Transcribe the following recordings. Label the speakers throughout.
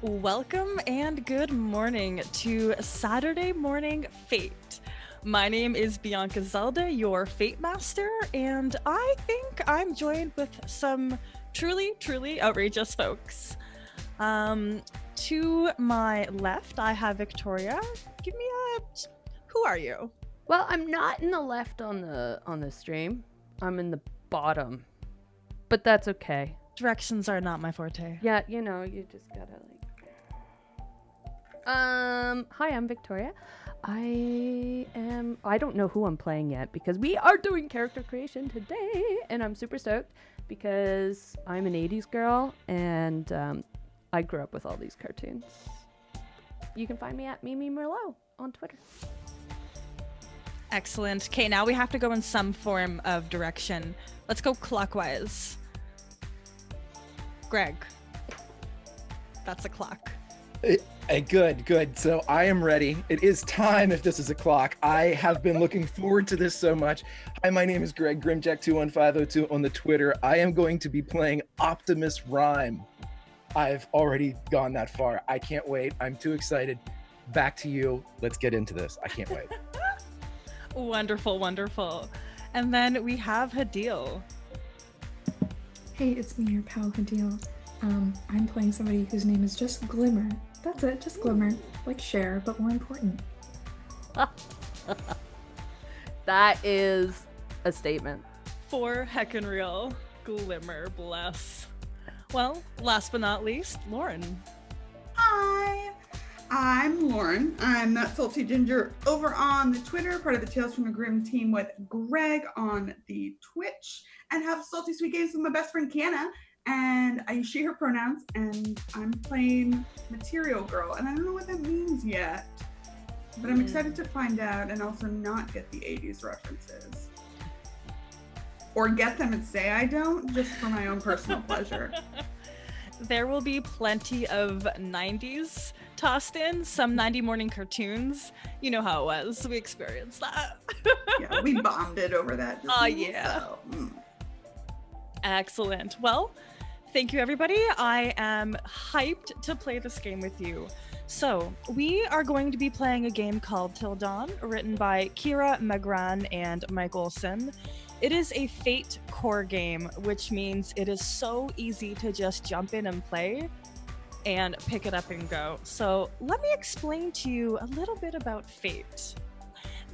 Speaker 1: Welcome and good morning to Saturday Morning Fate. My name is Bianca Zelda, your Fate Master, and I think I'm joined with some truly outrageous folks. To my left, I have Victoria. Who are you?
Speaker 2: Well, I'm not in the left on the stream. I'm in the bottom, but that's okay.
Speaker 1: Directions are not my forte.
Speaker 2: Yeah, you just gotta hi, I'm Victoria. I don't know who I'm playing yet because we are doing character creation today, and I'm super stoked because I'm an 80s girl and I grew up with all these cartoons. You can find me at Mimi Merlot on Twitter.
Speaker 1: Excellent. Okay, now we have to go in some form of direction. Let's go clockwise. Greg. That's a clock.
Speaker 3: Good. So I am ready. It is time if this is a clock. I have been looking forward to this so much. Hi, my name is Greg Grimjack21502 on the Twitter. I am going to be playing Optimus Rhyme. I've already gone that far. I can't wait. I'm too excited. Back to you. Let's get into this. I can't wait.
Speaker 1: Wonderful. And then we have Hadil.
Speaker 4: Hey, it's me, your pal Hadil. I'm playing somebody whose name is just Glimmer. That's it, just Glimmer. Like Cher, but more important.
Speaker 2: That is a statement.
Speaker 1: For heckin' real. Glimmer, bless. Well, last but not least, Lauren.
Speaker 5: Hi, I'm Lauren. I'm that salty ginger over on the Twitter, part of the Tales from the Grim team with Greg on the Twitch, and have salty sweet games with my best friend Kiana. And I use she, her pronouns, and I'm playing Material Girl, and I don't know what that means yet, but I'm excited to find out and also not get the 80s references. Or get them and say I don't, just for my own personal pleasure.
Speaker 1: There will be plenty of 90s tossed in, some 90 morning cartoons. You know how it was. We experienced that.
Speaker 5: Yeah, we bonded over that.
Speaker 1: Oh, yeah.
Speaker 5: So,
Speaker 1: Excellent. Well, thank you, everybody. I am hyped to play this game with you. So, we are going to be playing a game called Til Dawn, written by Kira Magrann and Mike Olson. It is a Fate core game, which means it is so easy to just jump in and play and pick it up and go. So, let me explain to you a little bit about Fate.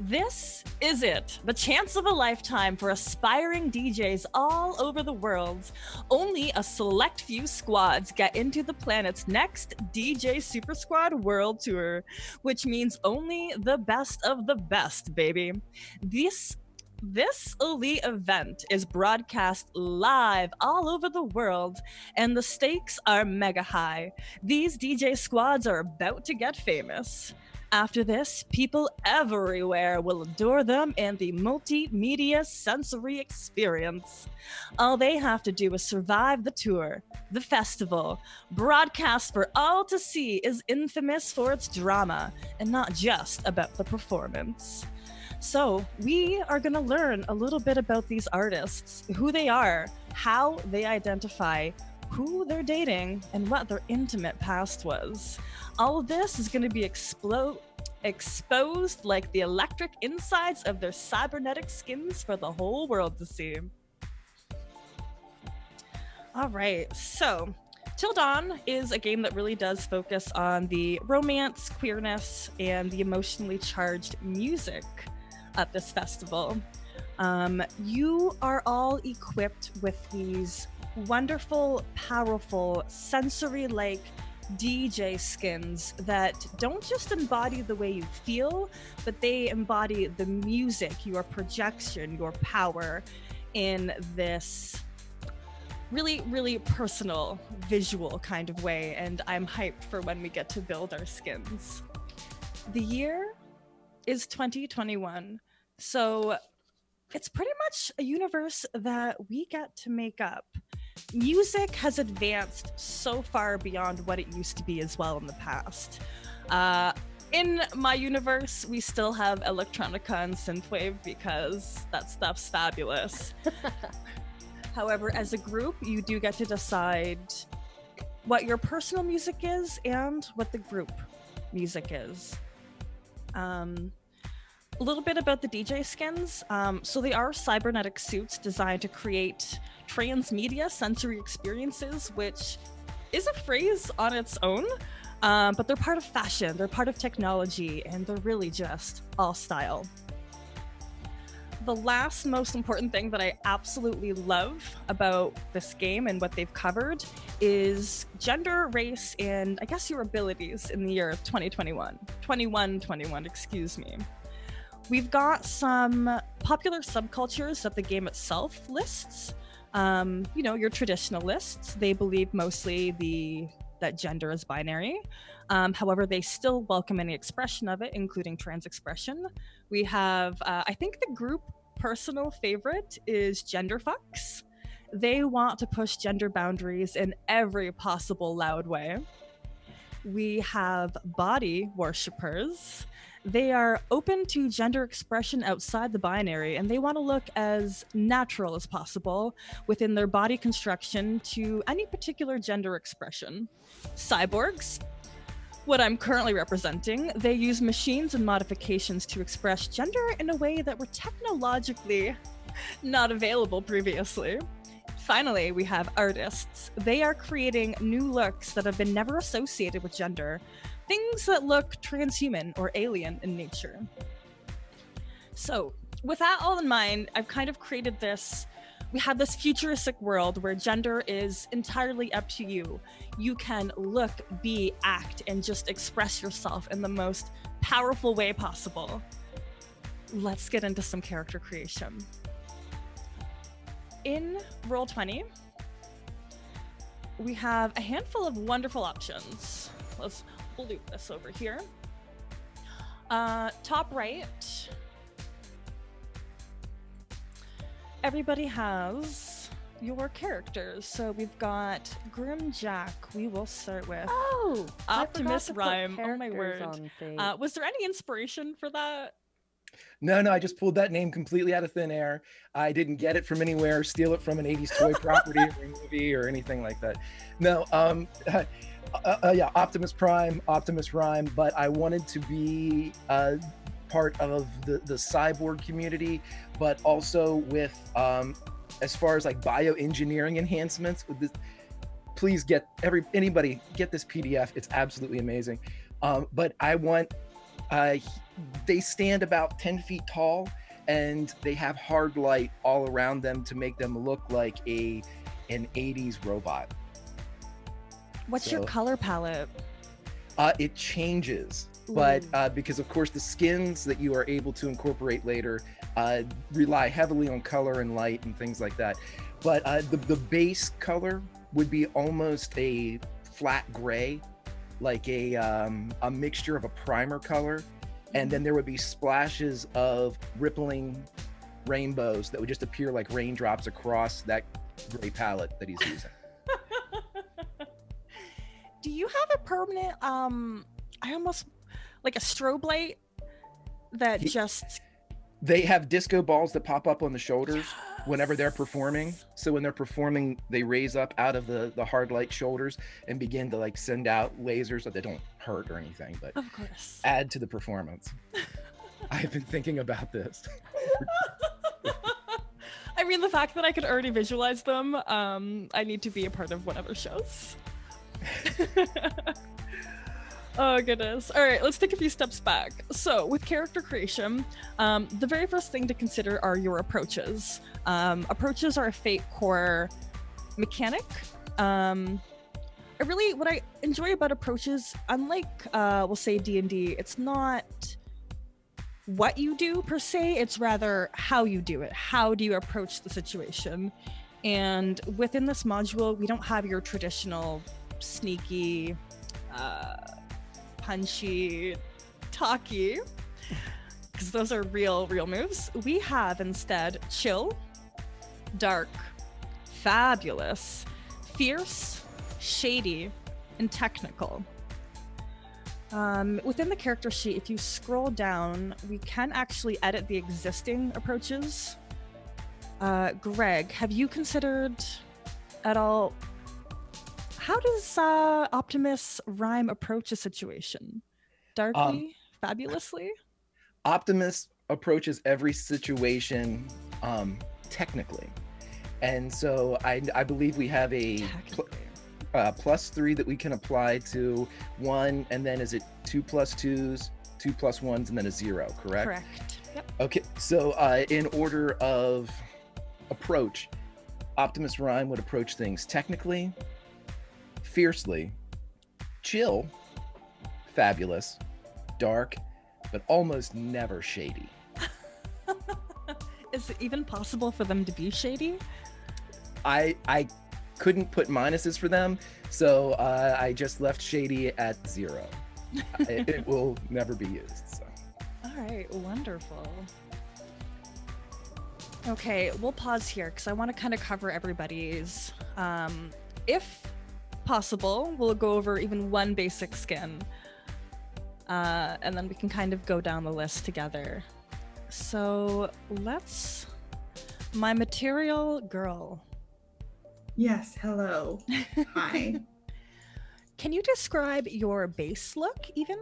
Speaker 1: This is it, the chance of a lifetime for aspiring DJs all over the world. Only a select few squads get into the planet's next DJ Super Squad World Tour, which means only the best of the best, baby. This elite event is broadcast live all over the world, and the stakes are mega high. These DJ squads are about to get famous. After this, people everywhere will adore them and the multimedia sensory experience. All they have to do is survive the tour. The festival, broadcast for all to see, is infamous for its drama and not just about the performance. So we are going to learn a little bit about these artists, who they are, how they identify, who they're dating, and what their intimate past was. All of this is going to be exposed like the electric insides of their cybernetic skins for the whole world to see. All right, so Til Dawn is a game that really does focus on the romance, queerness, and the emotionally charged music at this festival. You are all equipped with these wonderful, powerful, sensory-like DJ skins that don't just embody the way you feel, but they embody the music, your projection, your power in this really personal, visual kind of way. And I'm hyped for when we get to build our skins. The year is 2021, so it's pretty much a universe that we get to make up. Music has advanced so far beyond what it used to be as well in the past. In my universe, we still have electronica and synthwave because that stuff's fabulous. However, as a group, you do get to decide what your personal music is and what the group music is. A little bit about the DJ skins. So they are cybernetic suits designed to create transmedia sensory experiences, which is a phrase on its own, but they're part of fashion, they're part of technology, and they're really just all style. The last most important thing that I absolutely love about this game and what they've covered is gender, race, and I guess your abilities in the year of 21, excuse me. We've got some popular subcultures that the game itself lists. You know, your traditional lists. They believe mostly that gender is binary. However, they still welcome any expression of it, including trans expression. We have, I think the group personal favorite is gender fucks. They want to push gender boundaries in every possible loud way. We have body worshippers. They are open to gender expression outside the binary, and they want to look as natural as possible within their body construction to any particular gender expression. Cyborgs, what I'm currently representing, they use machines and modifications to express gender in a way that were technologically not available previously. Finally, we have artists. They are creating new looks that have been never associated with gender, things that look transhuman or alien in nature. So, with that all in mind, I've kind of created this. We have this futuristic world where gender is entirely up to you. You can look, be, act, and just express yourself in the most powerful way possible. Let's get into some character creation. In Roll20, we have a handful of wonderful options. We'll do this over here. Top right, everybody has your characters. So we've got Grimjack. We will start with Optimus Rhyme. Oh my word. Was there any inspiration for that?
Speaker 3: No, I just pulled that name completely out of thin air. I didn't get it from anywhere, steal it from an 80s toy property or movie or anything like that. No, yeah, Optimus Prime, Optimus Rhyme, but I wanted to be part of the cyborg community, but also with, as far as like bioengineering enhancements, with this, please anybody get this PDF. It's absolutely amazing. But I want, they stand about 10 feet tall and they have hard light all around them to make them look like an 80s robot.
Speaker 1: What's your color palette?
Speaker 3: It changes, but because of course the skins that you are able to incorporate later rely heavily on color and light and things like that. But the base color would be almost a flat gray, like a mixture of a primer color, and then there would be splashes of rippling rainbows that would just appear like raindrops across that gray palette that he's using.
Speaker 1: Do you have a permanent, I almost, like a strobe light that just...
Speaker 3: They have disco balls that pop up on the shoulders whenever they're performing. So when they're performing, they raise up out of the hard light shoulders and begin to like send out lasers that they don't hurt or anything, but
Speaker 1: of course
Speaker 3: add to the performance. I've been thinking about this.
Speaker 1: I mean, the fact that I could already visualize them, I need to be a part of one of their shows. Oh goodness. All right, let's take a few steps back. So with character creation, the very first thing to consider are your approaches. Approaches are a Fate core mechanic. What I enjoy about approaches, unlike we'll say D&D, it's not what you do per se, it's rather how you do it. How do you approach the situation? And within this module, we don't have your traditional sneaky, punchy, talky, because those are real moves. We have instead chill, dark, fabulous, fierce, shady, and technical. Within the character sheet, if you scroll down, we can actually edit the existing approaches. Greg, have you considered at all How does Optimus Rhyme approach a situation? Darkly, fabulously?
Speaker 3: Optimus approaches every situation technically. And so I believe we have a +3 that we can apply to 1, and then is it 2 + 2s, 2 + 1s, and then a 0, correct?
Speaker 1: Correct. Yep.
Speaker 3: Okay, so in order of approach, Optimus Rhyme would approach things technically, fiercely, chill, fabulous, dark, but almost never shady.
Speaker 1: Is it even possible for them to be shady?
Speaker 3: I couldn't put minuses for them, so I just left shady at 0. It will never be used. So.
Speaker 1: All right, wonderful. Okay, we'll pause here because I want to kind of cover everybody's. If possible, we'll go over even one basic skin, and then we can kind of go down the list together. So my material girl.
Speaker 5: Yes, hello. Hi.
Speaker 1: Can you describe your base look even?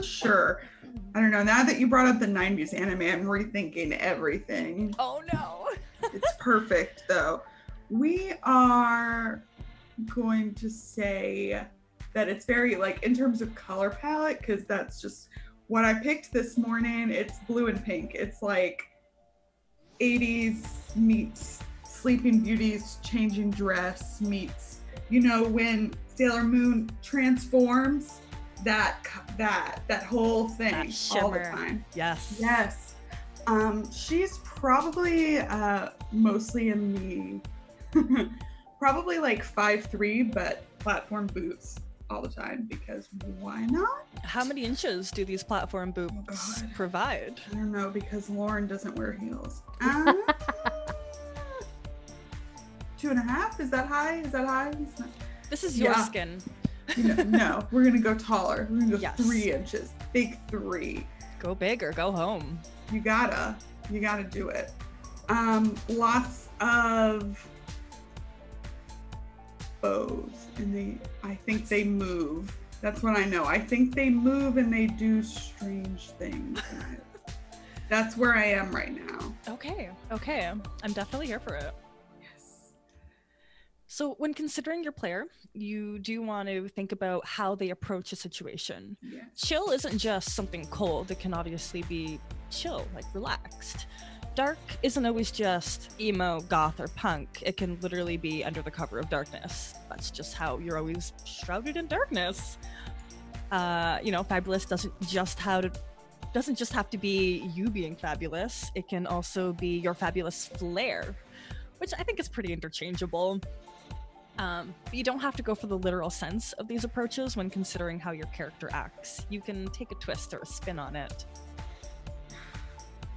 Speaker 5: Sure. I don't know. Now that you brought up the 90s anime, I'm rethinking everything.
Speaker 1: Oh no.
Speaker 5: It's perfect though. We are going to say that it's very like in terms of color palette, because that's just what I picked this morning. It's blue and pink. It's like 80s meets Sleeping Beauty's changing dress meets, you know, when Sailor Moon transforms, that whole thing all the time.
Speaker 1: Yes.
Speaker 5: Yes. She's probably mostly in the probably like 5'3", but platform boots all the time, because why not?
Speaker 1: How many inches do these platform boots provide?
Speaker 5: I don't know, because Lauren doesn't wear heels. 2.5? Is that high? Is that high?
Speaker 1: This is your skin.
Speaker 5: No, we're gonna go taller. We're gonna go
Speaker 1: Yes.
Speaker 5: 3 inches. Big 3.
Speaker 1: Go big or go home.
Speaker 5: You gotta do it. Lots of bows, and I think they move. That's what I know. I think they move and they do strange things. That's where I am right now.
Speaker 1: Okay. I'm definitely here for it.
Speaker 5: Yes.
Speaker 1: So when considering your player, you do want to think about how they approach a situation.
Speaker 5: Yes.
Speaker 1: Chill isn't just something cold. It can obviously be chill, like relaxed. Dark isn't always just emo, goth, or punk. It can literally be under the cover of darkness. That's just how you're always shrouded in darkness. Fabulous doesn't just have to be you being fabulous. It can also be your fabulous flair, which I think is pretty interchangeable. But you don't have to go for the literal sense of these approaches when considering how your character acts. You can take a twist or a spin on it.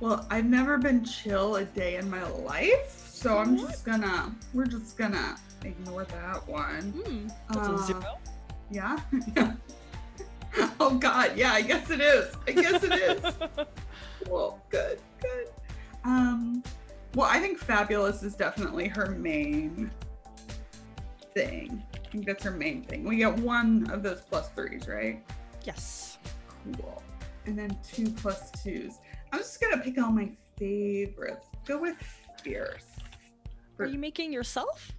Speaker 5: Well, I've never been chill a day in my life, so we're just gonna ignore that one.
Speaker 1: That's a 0?
Speaker 5: Yeah. Oh God, yeah, I guess it is. Well, good. Well, I think fabulous is definitely her main thing. I think that's her main thing. We get 1 of those +3s, right?
Speaker 1: Yes.
Speaker 5: Cool. And then 2 +2s. I'm just gonna pick all my favorites. Go with fierce.
Speaker 1: Are you making yourself?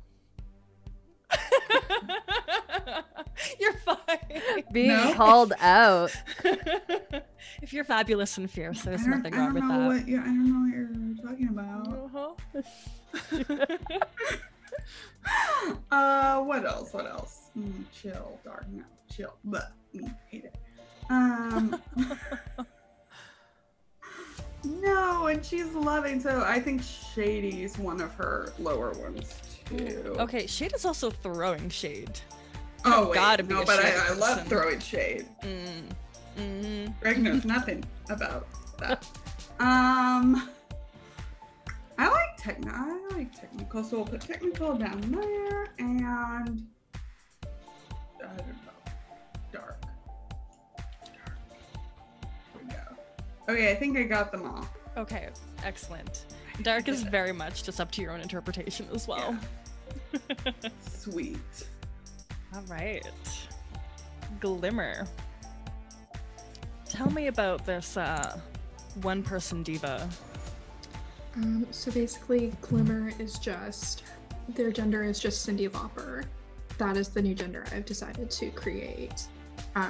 Speaker 1: You're fine.
Speaker 2: Being called out.
Speaker 1: If you're fabulous and fierce, there's nothing wrong with that.
Speaker 5: I don't know what you're talking about. What else? Chill, dark, no, chill. But hate it. No, and she's loving. So I think Shady's one of her lower ones too.
Speaker 1: Okay, Shade is also throwing shade.
Speaker 5: Oh wait,
Speaker 1: gotta be
Speaker 5: no,
Speaker 1: a
Speaker 5: but
Speaker 1: shade
Speaker 5: I love
Speaker 1: person.
Speaker 5: throwing shade. Greg knows nothing about that. I like technical, so we'll put technical down there, and I don't know, dark. Here we go. Okay, I think I got them all.
Speaker 1: Okay, excellent. Dark is very much just up to your own interpretation as well.
Speaker 5: Sweet.
Speaker 1: All right. Glimmer. Tell me about this one-person diva.
Speaker 4: So basically, Glimmer is just, their gender is just Cyndi Lauper. That is the new gender I've decided to create.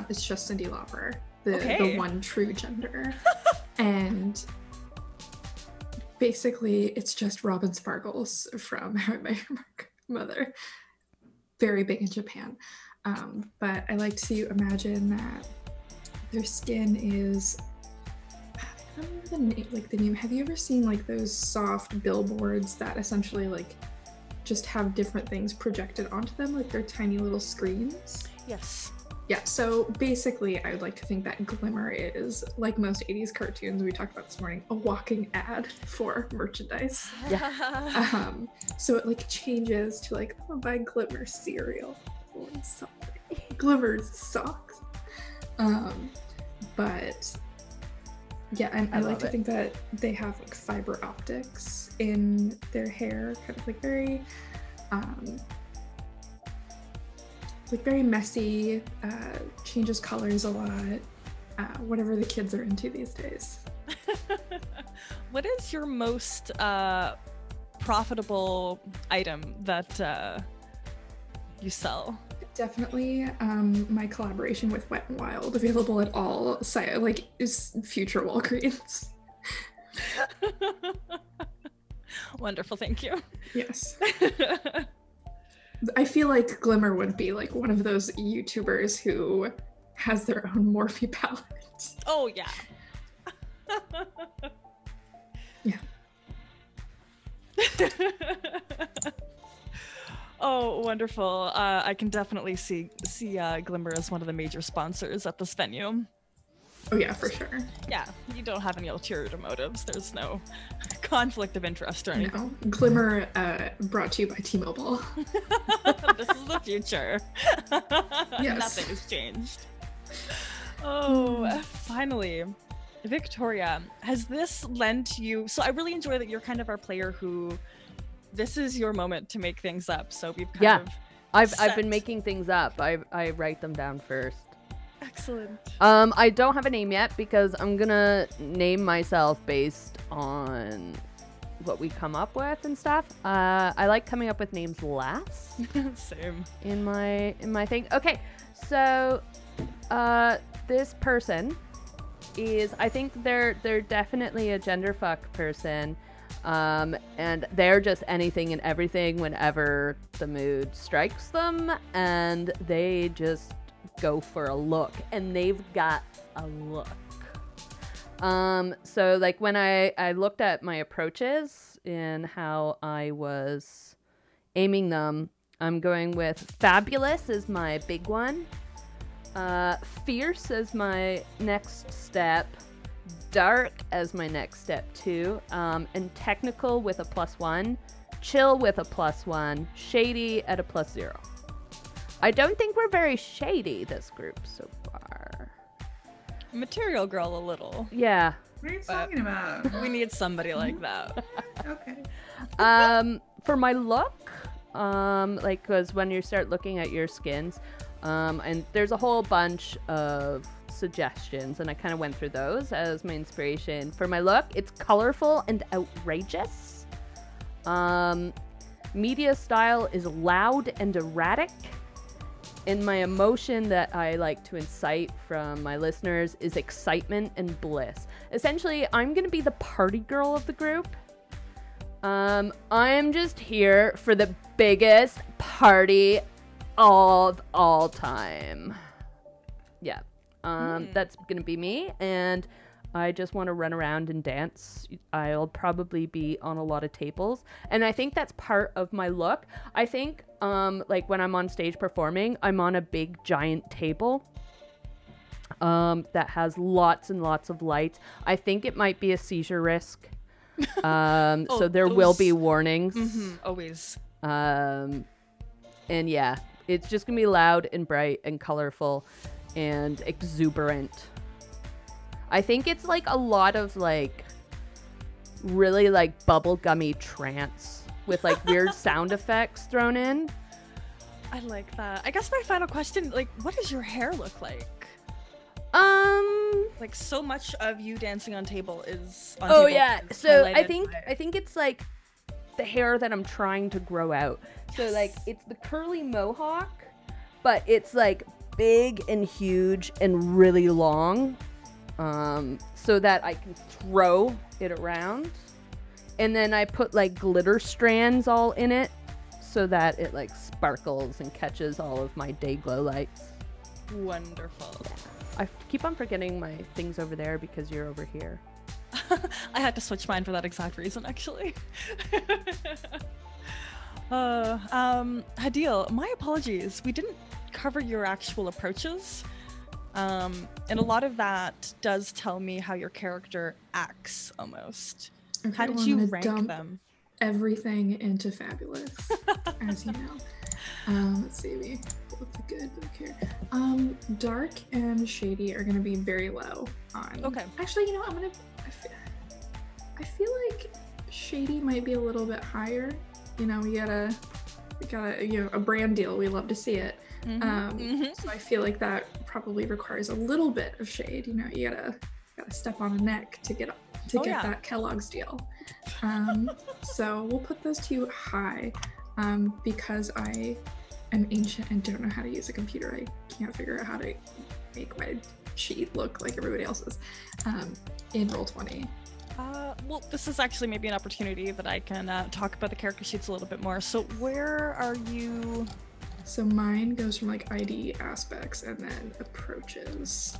Speaker 4: It's just Cyndi Lauper, the one true gender. And basically, it's just Robin Sparkles from How I Met Your Mother. Very big in Japan. But I like to imagine that their skin is, I don't remember the name. Have you ever seen like those soft billboards that essentially like just have different things projected onto them, like they're tiny little screens?
Speaker 1: Yes.
Speaker 4: Yeah, so basically I would like to think that Glimmer is, like most 80s cartoons we talked about this morning, a walking ad for merchandise.
Speaker 2: Yeah.
Speaker 4: So it like changes to like, oh, buy Glimmer cereal or something. Glimmer socks. But yeah, and I like to think that they have like fiber optics in their hair, kind of like very messy, changes colors a lot, whatever the kids are into these days.
Speaker 1: What is your most profitable item that you sell?
Speaker 4: Definitely my collaboration with Wet n Wild, available at all is future Walgreens.
Speaker 1: Wonderful, thank you.
Speaker 4: Yes. I feel like Glimmer would be like one of those YouTubers who has their own Morphe palette.
Speaker 1: Oh, yeah.
Speaker 4: Yeah.
Speaker 1: Oh, wonderful. I can definitely see Glimmer as one of the major sponsors at this venue.
Speaker 4: Oh yeah, for sure.
Speaker 1: Yeah, you don't have any ulterior motives. There's no conflict of interest or anything.
Speaker 4: No. Glimmer brought to you by T-Mobile.
Speaker 1: This is the future.
Speaker 4: Yes.
Speaker 1: Nothing has changed. Oh, finally. Victoria, has this lent you... So I really enjoy that you're kind of our player who... This is your moment to make things up. So we've kind of
Speaker 2: I've been making things up. I write them down first.
Speaker 1: Excellent.
Speaker 2: I don't have a name yet because I'm gonna name myself based on what we come up with and stuff. I like coming up with names last.
Speaker 1: Same.
Speaker 2: In my thing. Okay, so this person is, I think they're definitely a genderfuck person. And they're just anything and everything whenever the mood strikes them, and they just go for a look, and they've got a look. So like when I looked at my approaches and how I was aiming them, I'm going with fabulous as my big one, fierce as my next step, dark as my next step too, and technical with a +1, chill with a +1, shady at a +0. I don't think we're very shady, this group so far.
Speaker 1: Material girl a little.
Speaker 2: Yeah.
Speaker 5: What are you talking about?
Speaker 1: We need somebody like that.
Speaker 5: Okay.
Speaker 2: For my look, like, because when you start looking at your skins, and there's a whole bunch of suggestions, and I kind of went through those as my inspiration. For my look, it's colorful and outrageous. Media style is loud and erratic. And my emotion that I like to incite from my listeners is excitement and bliss. Essentially, I'm going to be the party girl of the group. I'm just here for the biggest party of all time. Yeah. That's gonna be me, and I just want to run around and dance. I'll probably be on a lot of tables, and I think that's part of my look. I think like when I'm on stage performing, I'm on a big giant table that has lots and lots of lights. I think it might be a seizure risk, so there will be warnings.
Speaker 1: Always.
Speaker 2: And yeah, it's just gonna be loud and bright and colorful and exuberant. I think it's like a lot of like really like bubblegummy trance with like weird sound effects thrown in.
Speaker 1: I like that. I guess my final question, like, what does your hair look like? Like, so much of you dancing on table is on
Speaker 2: Oh
Speaker 1: table
Speaker 2: yeah.
Speaker 1: is
Speaker 2: So I
Speaker 1: highlighted by-
Speaker 2: think it's like the hair that I'm trying to grow out. So like it's the curly mohawk, but it's like big and huge and really long, so that I can throw it around. And then I put like glitter strands all in it so that it like sparkles and catches all of my day glow lights.
Speaker 1: Wonderful.
Speaker 2: I keep on forgetting my things over there because you're over here.
Speaker 1: I had to switch mine for that exact reason, actually. Hadil, my apologies. We didn't cover your actual approaches. And a lot of that does tell me how your character acts, almost.
Speaker 4: Okay,
Speaker 1: How did
Speaker 4: well, I'm
Speaker 1: you
Speaker 4: gonna
Speaker 1: rank
Speaker 4: dump
Speaker 1: them?
Speaker 4: everything into fabulous, as you know. Let's see, we look the good book here. Dark and shady are gonna be very low on.
Speaker 1: Okay.
Speaker 4: Actually, you know, I feel like shady might be a little bit higher. You know, we gotta, you know, a brand deal. We love to see it. So I feel like that probably requires a little bit of shade. You know, you gotta step on a neck to get that Kellogg's deal. So we'll put those two high, because I am ancient and don't know how to use a computer. I can't figure out how to make my sheet look like everybody else's in Roll20.
Speaker 1: Well, this is actually maybe an opportunity that I can talk about the character sheets a little bit more. So where are you?
Speaker 4: So mine goes from like ID aspects and then approaches.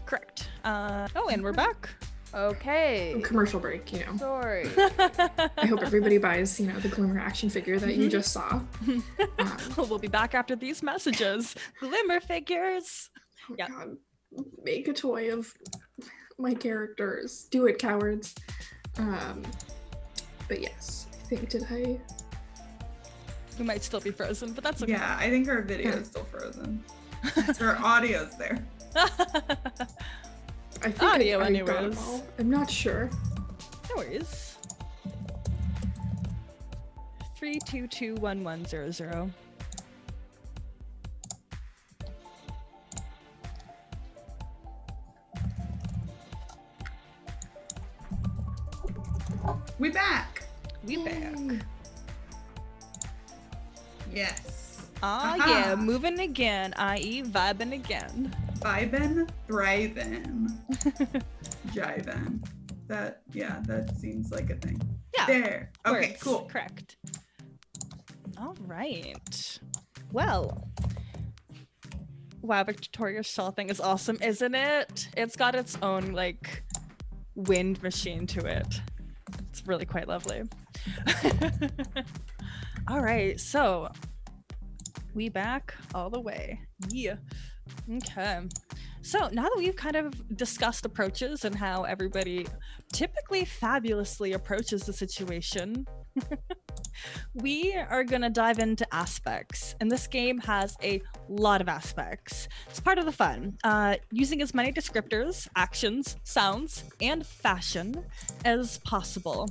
Speaker 1: Correct. And we're back.
Speaker 2: Okay.
Speaker 4: Commercial break, you know.
Speaker 2: Sorry.
Speaker 4: I hope everybody buys, you know, the Glimmer action figure that you just saw.
Speaker 1: We'll be back after these messages. Glimmer figures.
Speaker 4: Oh
Speaker 1: Yeah.
Speaker 4: God. Make a toy of my characters. Do it, cowards. But yes, I think
Speaker 1: We might still be frozen, but that's okay.
Speaker 5: Yeah, I think our video is still frozen. Our audio's there.
Speaker 4: I think
Speaker 1: Audio,
Speaker 4: I got them
Speaker 1: anyways.
Speaker 4: all. I'm not sure.
Speaker 1: No worries. 3221100.
Speaker 5: We back.
Speaker 1: We back.
Speaker 5: Yes.
Speaker 1: Ah,
Speaker 5: Aha.
Speaker 1: yeah, moving again, i.e. vibing again.
Speaker 5: Vibin', thrivin', jivin'. That seems like a thing.
Speaker 1: Yeah.
Speaker 5: There. Okay,
Speaker 1: Works.
Speaker 5: cool.
Speaker 1: Correct. All right. Well. Wow, Victoria's shawl thing is awesome, isn't it? It's got its own, like, wind machine to it. It's really quite lovely. All right, so we back all the way. Yeah. Okay. So now that we've kind of discussed approaches and how everybody typically fabulously approaches the situation, we are going to dive into aspects. And this game has a lot of aspects. It's part of the fun. Using as many descriptors, actions, sounds, and fashion as possible.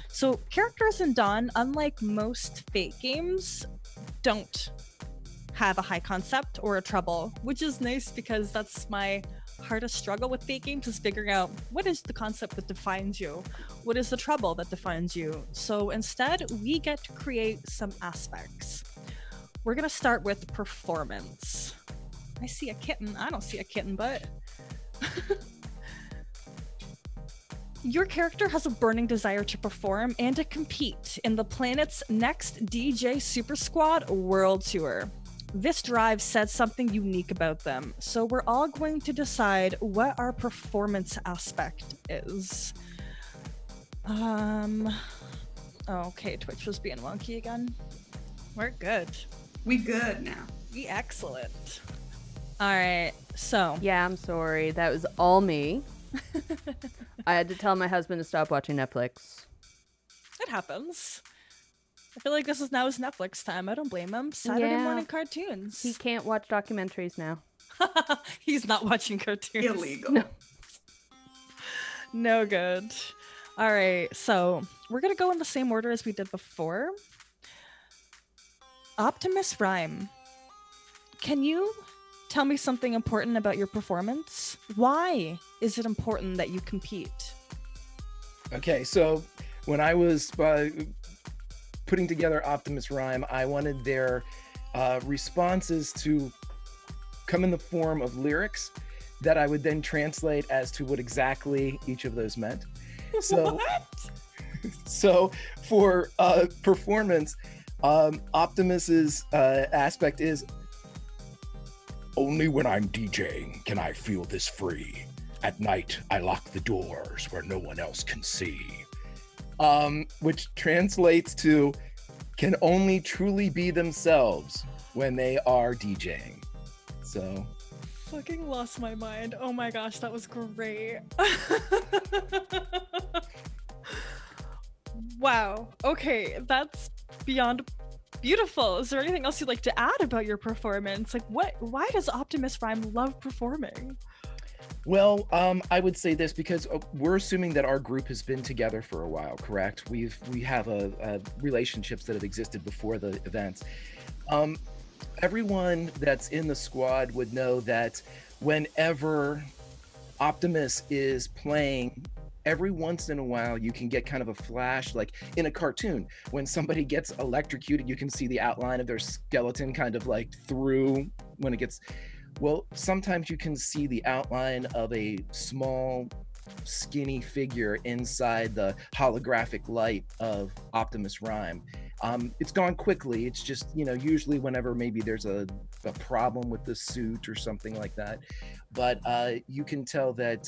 Speaker 1: So characters in Dawn, unlike most Fate games, don't have a high concept or a trouble, which is nice because that's my hardest struggle with Fate games, is figuring out what is the concept that defines you, what is the trouble that defines you. So instead, we get to create some aspects. We're gonna start with performance. I see a kitten. I don't see a kitten, but your character has a burning desire to perform and to compete in the planet's next DJ Super Squad World Tour. This drive says something unique about them, so we're all going to decide what our performance aspect is. Okay, Twitch was being wonky again. We're good.
Speaker 5: We good now.
Speaker 1: We excellent. All right, so
Speaker 2: Yeah, I'm sorry. That was all me. I had to tell my husband to stop watching Netflix.
Speaker 1: it happens. I feel like this is now his Netflix time. I don't blame him. Saturday
Speaker 2: Yeah.
Speaker 1: morning cartoons.
Speaker 2: He can't watch documentaries now.
Speaker 1: He's not watching cartoons.
Speaker 5: Illegal.
Speaker 2: No.
Speaker 1: No good. All right, so we're gonna go in the same order as we did before. Optimus Rhyme, can you tell me something important about your performance? Why is it important that you compete?
Speaker 3: Okay, so when I was putting together Optimus Rhyme, I wanted their responses to come in the form of lyrics that I would then translate as to what exactly each of those meant. So, so for performance, Optimus's aspect is, only when I'm DJing can I feel this free. At night, I lock the doors where no one else can see. Which translates to, can only truly be themselves when they are DJing. So.
Speaker 1: Fucking lost my mind. Oh my gosh, that was great. Wow. Okay, that's beyond beautiful. Is there anything else you'd like to add about your performance? Like, why does Optimus Rhyme love performing?
Speaker 3: Well, I would say this because we're assuming that our group has been together for a while, correct? We have relationships that have existed before the events. Everyone that's in the squad would know that whenever Optimus is playing, every once in a while you can get kind of a flash, like in a cartoon, when somebody gets electrocuted, you can see the outline of their skeleton kind of like through when it gets, well, sometimes you can see the outline of a small, skinny figure inside the holographic light of Optimus Rhyme. It's gone quickly. It's just, usually whenever maybe there's a problem with the suit or something like that. But you can tell that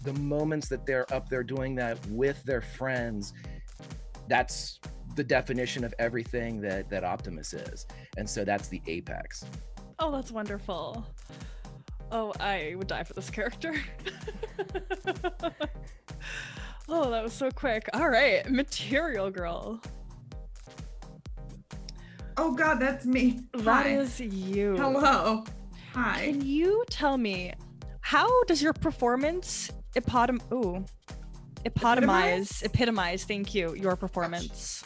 Speaker 3: the moments that they're up there doing that with their friends, that's the definition of everything that Optimus is. And so that's the apex.
Speaker 1: Oh, that's wonderful. Oh, I would die for this character. Oh, that was so quick. All right, Material Girl.
Speaker 5: Oh God, that's me.
Speaker 1: That
Speaker 5: Hi.
Speaker 1: is you.
Speaker 5: Hello. Hi.
Speaker 1: Can you tell me, how does your performance epitomize, thank you, your performance?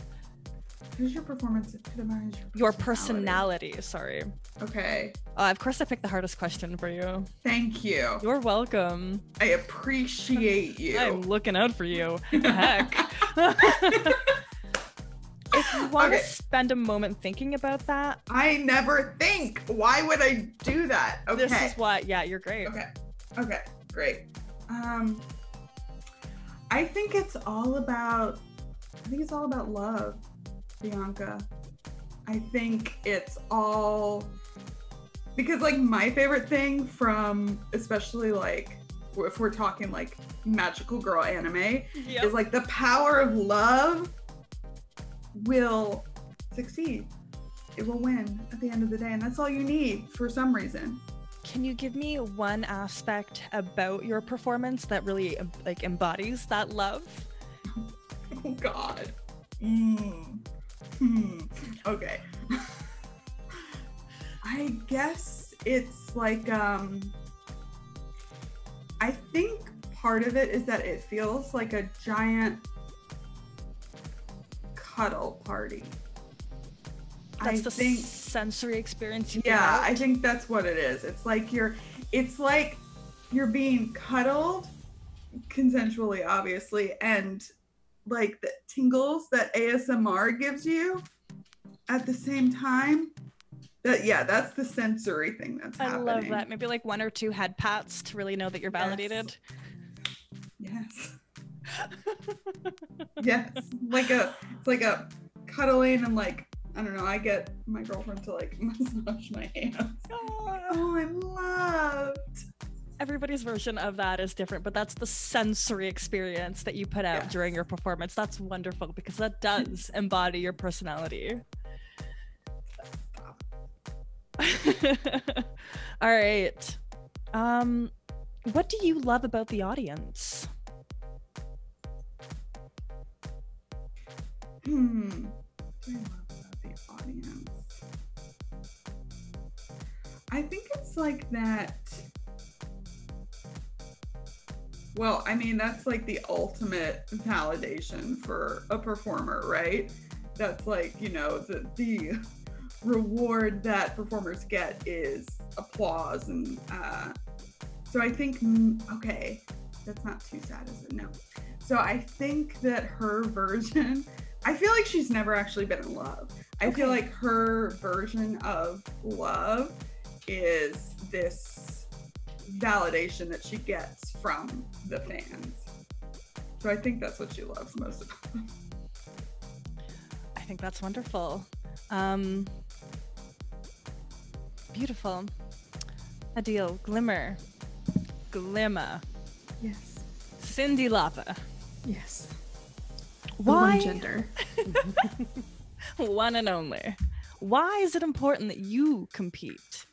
Speaker 5: How does your performance epitomize
Speaker 1: your personality? Sorry.
Speaker 5: Okay.
Speaker 1: Of course I picked the hardest question for you.
Speaker 5: Thank you.
Speaker 1: You're welcome.
Speaker 5: I appreciate you.
Speaker 1: I'm looking out for you. Heck. If you want to spend a moment thinking about that.
Speaker 5: I never think. Why would I do that? Okay.
Speaker 1: This is what, yeah, you're great.
Speaker 5: Okay, great. I think it's all about love, Bianca. I think it's all because like my favorite thing from, especially like if we're talking like magical girl anime, is like the power of love will succeed. It will win at the end of the day, and that's all you need for some reason.
Speaker 1: Can you give me one aspect about your performance that really like embodies that love?
Speaker 5: Oh God. Okay. I guess it's like I think part of it is that it feels like a giant cuddle party.
Speaker 1: That's the sensory experience you
Speaker 5: get.
Speaker 1: Yeah,
Speaker 5: I think that's what it is. It's like you're being cuddled consensually, obviously, and like the tingles that ASMR gives you at the same time. That's the sensory thing that's happening.
Speaker 1: I love that. Maybe like one or two head pats to really know that you're validated.
Speaker 5: Yes. Yes. It's like a cuddling and like, I don't know, I get my girlfriend to like massage my hands. Oh, I'm loved.
Speaker 1: Everybody's version of that is different, but that's the sensory experience that you put out during your performance. That's wonderful because that does embody your personality. All right. What do you love about the audience?
Speaker 5: What do I love about the audience? I think it's like that Well, I mean, that's like the ultimate validation for a performer, right? That's like, you know, the reward that performers get is applause. And so I think, okay, that's not too sad, is it? No. So I think that her version, I feel like she's never actually been in love. I feel like her version of love is this validation that she gets from the fans. So I think that's what she loves most about them.
Speaker 1: I think that's wonderful. Beautiful. Adil, Glimmer. Glimmer.
Speaker 4: Yes.
Speaker 1: Cindy Lava.
Speaker 4: Yes.
Speaker 1: Why?
Speaker 4: One gender.
Speaker 1: One and only. Why is it important that you compete?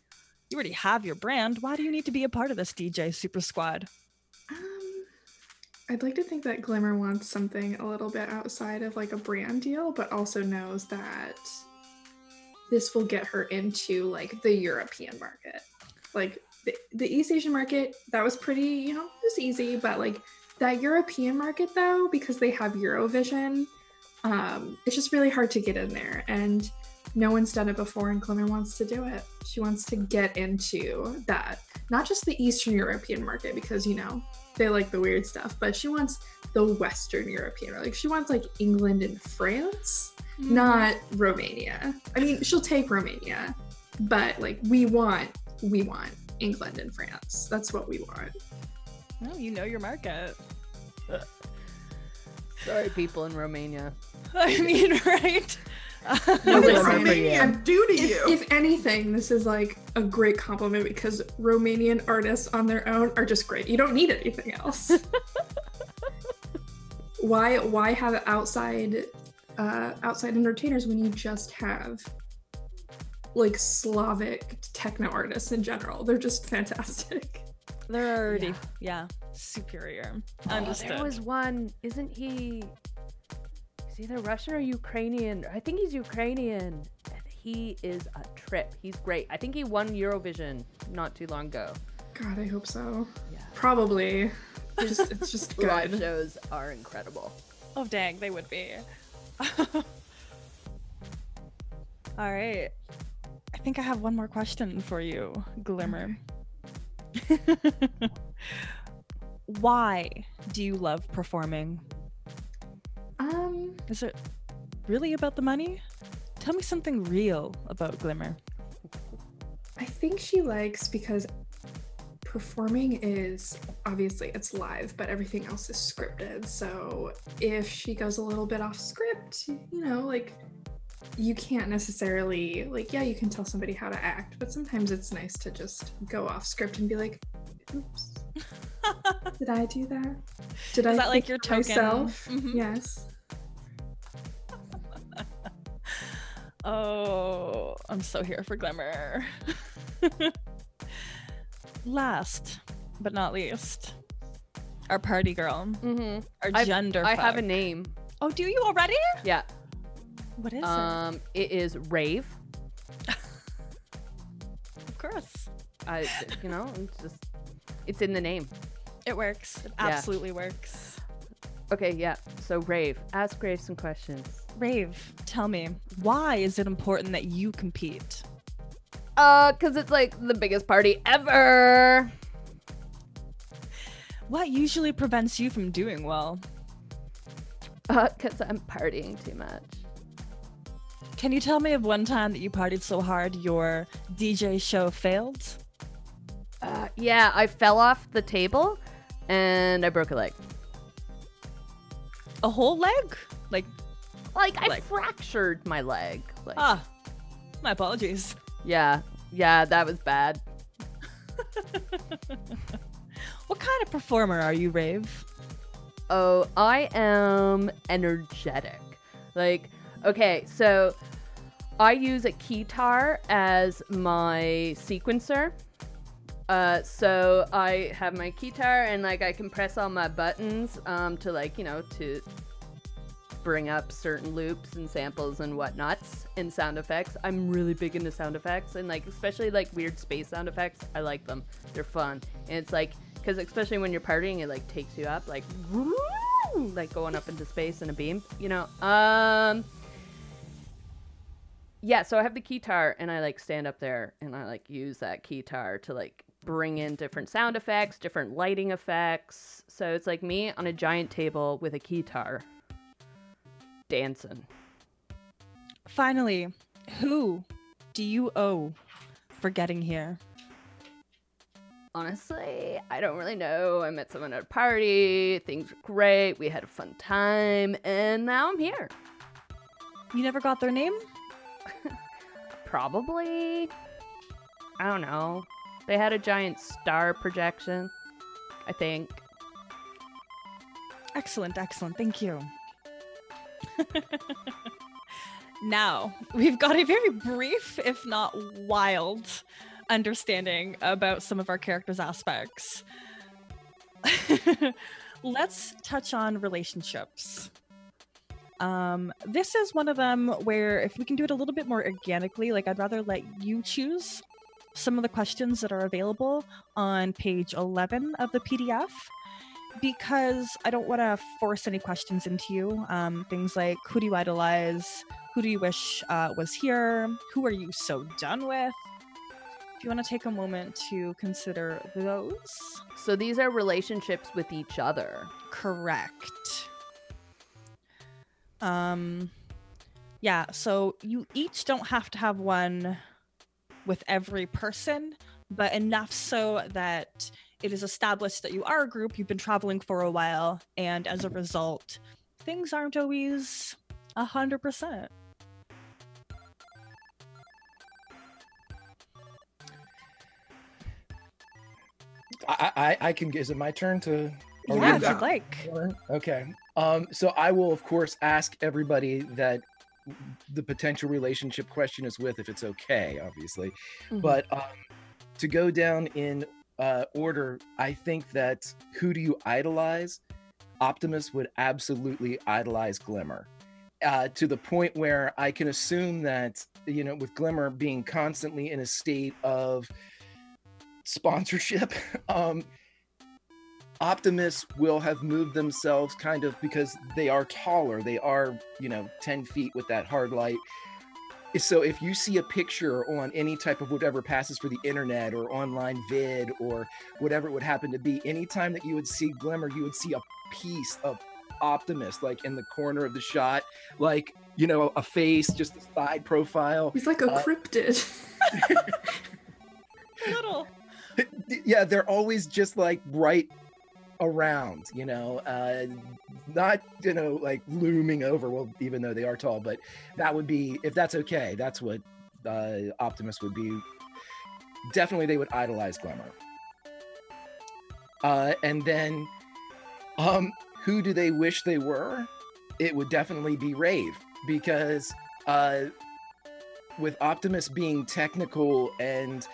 Speaker 1: You already have your brand. Why do you need to be a part of this DJ Super Squad?
Speaker 4: I'd like to think that Glimmer wants something a little bit outside of like a brand deal, but also knows that this will get her into like the European market. Like the East Asian market, that was pretty, you know, it was easy, but like that European market though, because they have Eurovision, it's just really hard to get in there, and no one's done it before, and Glimmer wants to do it. She wants to get into that, not just the Eastern European market, because, you know, they like the weird stuff, but she wants the Western European, like she wants like England and France, not Romania. I mean, she'll take Romania, but like we want England and France. That's what we want.
Speaker 1: No, you know your market.
Speaker 2: Sorry, people in Romania.
Speaker 1: I mean, right?
Speaker 4: No,
Speaker 5: What did
Speaker 4: listen,
Speaker 5: Romania do to you?
Speaker 4: if anything, this is like a great compliment, because Romanian artists on their own are just great. You don't need anything else. Why have outside entertainers when you just have like Slavic techno artists in general? They're just fantastic.
Speaker 1: They're already, superior. Understood.
Speaker 2: There was one, isn't he? He's either Russian or Ukrainian. I think he's Ukrainian. And he is a trip. He's great. I think he won Eurovision not too long ago.
Speaker 4: God, I hope so.
Speaker 2: Yeah.
Speaker 4: Probably. It's just good.
Speaker 2: Live shows are incredible.
Speaker 1: Oh, dang, they would be. All right. I think I have one more question for you, Glimmer. Why do you love performing? Is it really about the money? Tell me something real about Glimmer.
Speaker 4: I think she likes, because performing is obviously it's live, but everything else is scripted. So if she goes a little bit off script, you know, like you can't necessarily like, you can tell somebody how to act, but sometimes it's nice to just go off script and be like, oops, did I do that? Did
Speaker 1: Is
Speaker 4: I
Speaker 1: that like
Speaker 4: think
Speaker 1: your
Speaker 4: of
Speaker 1: token?
Speaker 4: myself?
Speaker 1: Mhm.
Speaker 4: Yes.
Speaker 1: Oh, I'm so here for Glimmer. Last but not least, our party girl, our gender
Speaker 2: I have a
Speaker 1: fuck.
Speaker 2: name.
Speaker 1: Oh, do you already?
Speaker 2: Yeah.
Speaker 1: What is it?
Speaker 2: It is Rave.
Speaker 1: Of course.
Speaker 2: You know, it's in the name.
Speaker 1: It works. It absolutely works.
Speaker 2: Okay, yeah. So Rave, ask Rave some questions.
Speaker 1: Rave, tell me, why is it important that you compete?
Speaker 2: Cause it's like the biggest party ever.
Speaker 1: What usually prevents you from doing well?
Speaker 2: Cause I'm partying too much.
Speaker 1: Can you tell me of one time that you partied so hard your DJ show failed?
Speaker 2: Yeah, I fell off the table and I broke a leg.
Speaker 1: A whole leg? Like,
Speaker 2: I fractured my leg. Like,
Speaker 1: my apologies.
Speaker 2: yeah, that was bad.
Speaker 1: What kind of performer are you, Rave?
Speaker 2: Oh, I am energetic. Like, okay, so I use a keytar as my sequencer. So I have my keytar and like I can press all my buttons to like, you know, to bring up certain loops and samples and whatnots and sound effects. I'm really big into sound effects, and like especially like weird space sound effects. I like them. They're fun. And it's like Because especially when you're partying, it like takes you up, like going up into space in a beam, you know. Yeah, so I have the keytar, and I like stand up there, and I like use that keytar to like bring in different sound effects, different lighting effects. So it's like me on a giant table with a keytar dancing.
Speaker 1: Finally, who do you owe for getting here?
Speaker 2: Honestly, I don't really know. I met someone at a party. Things were great. We had a fun time. And now I'm here.
Speaker 1: You never got their name?
Speaker 2: Probably. I don't know. They had a giant star projection, I think.
Speaker 1: Excellent, excellent. Thank you. Now, we've got a very brief, if not wild, understanding about some of our characters' aspects. Let's touch on relationships. This is one of them where if we can do it a little bit more organically, like I'd rather let you choose some of the questions that are available on page 11 of the PDF, because I don't want to force any questions into you. Things like, who do you idolize? Who do you wish was here? Who are you so done with? If you want to take a moment to consider those.
Speaker 2: So these are relationships with each other.
Speaker 1: Correct. Yeah, so you each don't have to have one with every person, but enough so that it is established that you are a group, you've been traveling for a while, and as a result, things aren't always 100%.
Speaker 3: I can. Is it my turn to?
Speaker 1: Yeah, if you'd like.
Speaker 3: Okay. So I will, of course, ask everybody that the potential relationship question is with, if it's okay, obviously.
Speaker 2: Mhm.
Speaker 3: But to go down in order, I think that who do you idolize? Optimus would absolutely idolize Glimmer. To the point where I can assume that, you know, with Glimmer being constantly in a state of sponsorship, Optimus will have moved themselves kind of, because they are taller, they are, you know, 10 feet with that hard light. So if you see a picture on any type of whatever passes for the internet or online vid or whatever it would happen to be, anytime that you would see Glimmer, you would see a piece of Optimus like in the corner of the shot, like, you know, a face, just a side profile.
Speaker 4: He's like a cryptid.
Speaker 1: Little.
Speaker 3: Yeah, they're always just like right around, you know, not, you know, like looming over, well, even though they are tall, but that would be, if that's okay, that's what Optimus would be. Definitely they would idolize Glimmer. And then who do they wish they were? It would definitely be Rave, because with Optimus being technical, and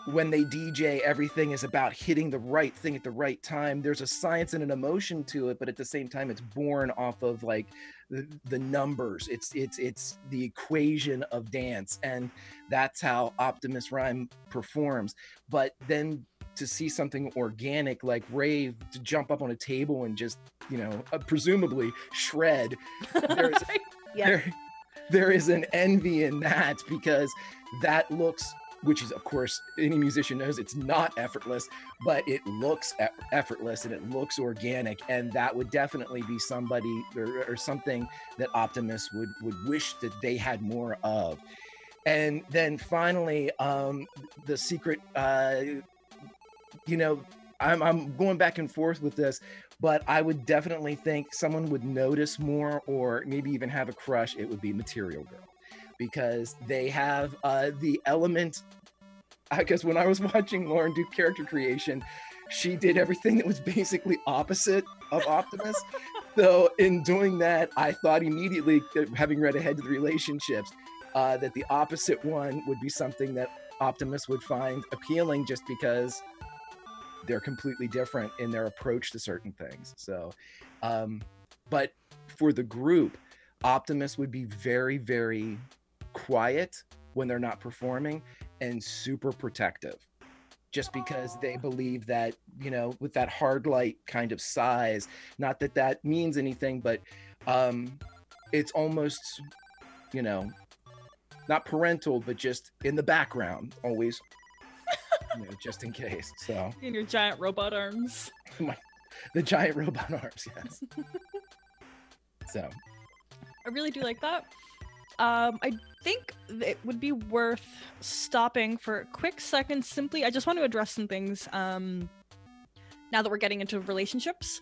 Speaker 3: when they DJ, everything is about hitting the right thing at the right time. There's a science and an emotion to it, but at the same time, it's born off of like the numbers. It's the equation of dance, and that's how Optimus Rhyme performs. But then to see something organic like Rave to jump up on a table and just, you know, presumably shred, there is an envy in that, because that looks, which is, of course, any musician knows it's not effortless, but it looks effortless and it looks organic. And that would definitely be somebody or something that Optimus would wish that they had more of. And then finally, the secret, you know, I'm going back and forth with this, but I would definitely think someone would notice more, or maybe even have a crush. It would be Material Girl, because they have the element. Because when I was watching Lauren do character creation, she did everything that was basically opposite of Optimus. So in doing that, I thought immediately, having read ahead to the relationships, that the opposite one would be something that Optimus would find appealing, just because they're completely different in their approach to certain things. So, but for the group, Optimus would be very, very quiet when they're not performing, and super protective. just because they believe that, you know, with that hard light kind of size, not that that means anything, but it's almost, you know, not parental, but just in the background always, you know, just in case. So
Speaker 1: In your giant robot arms.
Speaker 3: the giant robot arms, yes. So
Speaker 1: I really do like that. I think it would be worth stopping for a quick second. Simply, I just want to address some things now that we're getting into relationships.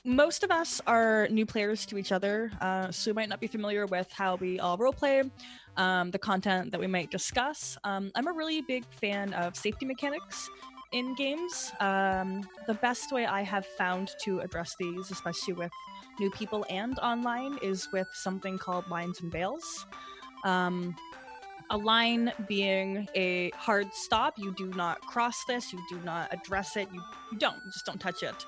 Speaker 1: Most of us are new players to each other, so we might not be familiar with how we all roleplay, the content that we might discuss. I'm a really big fan of safety mechanics in games. The best way I have found to address these, especially with new people and online, is with something called lines and veils. A line being a hard stop. You do not cross this, you do not address it, you just don't touch it.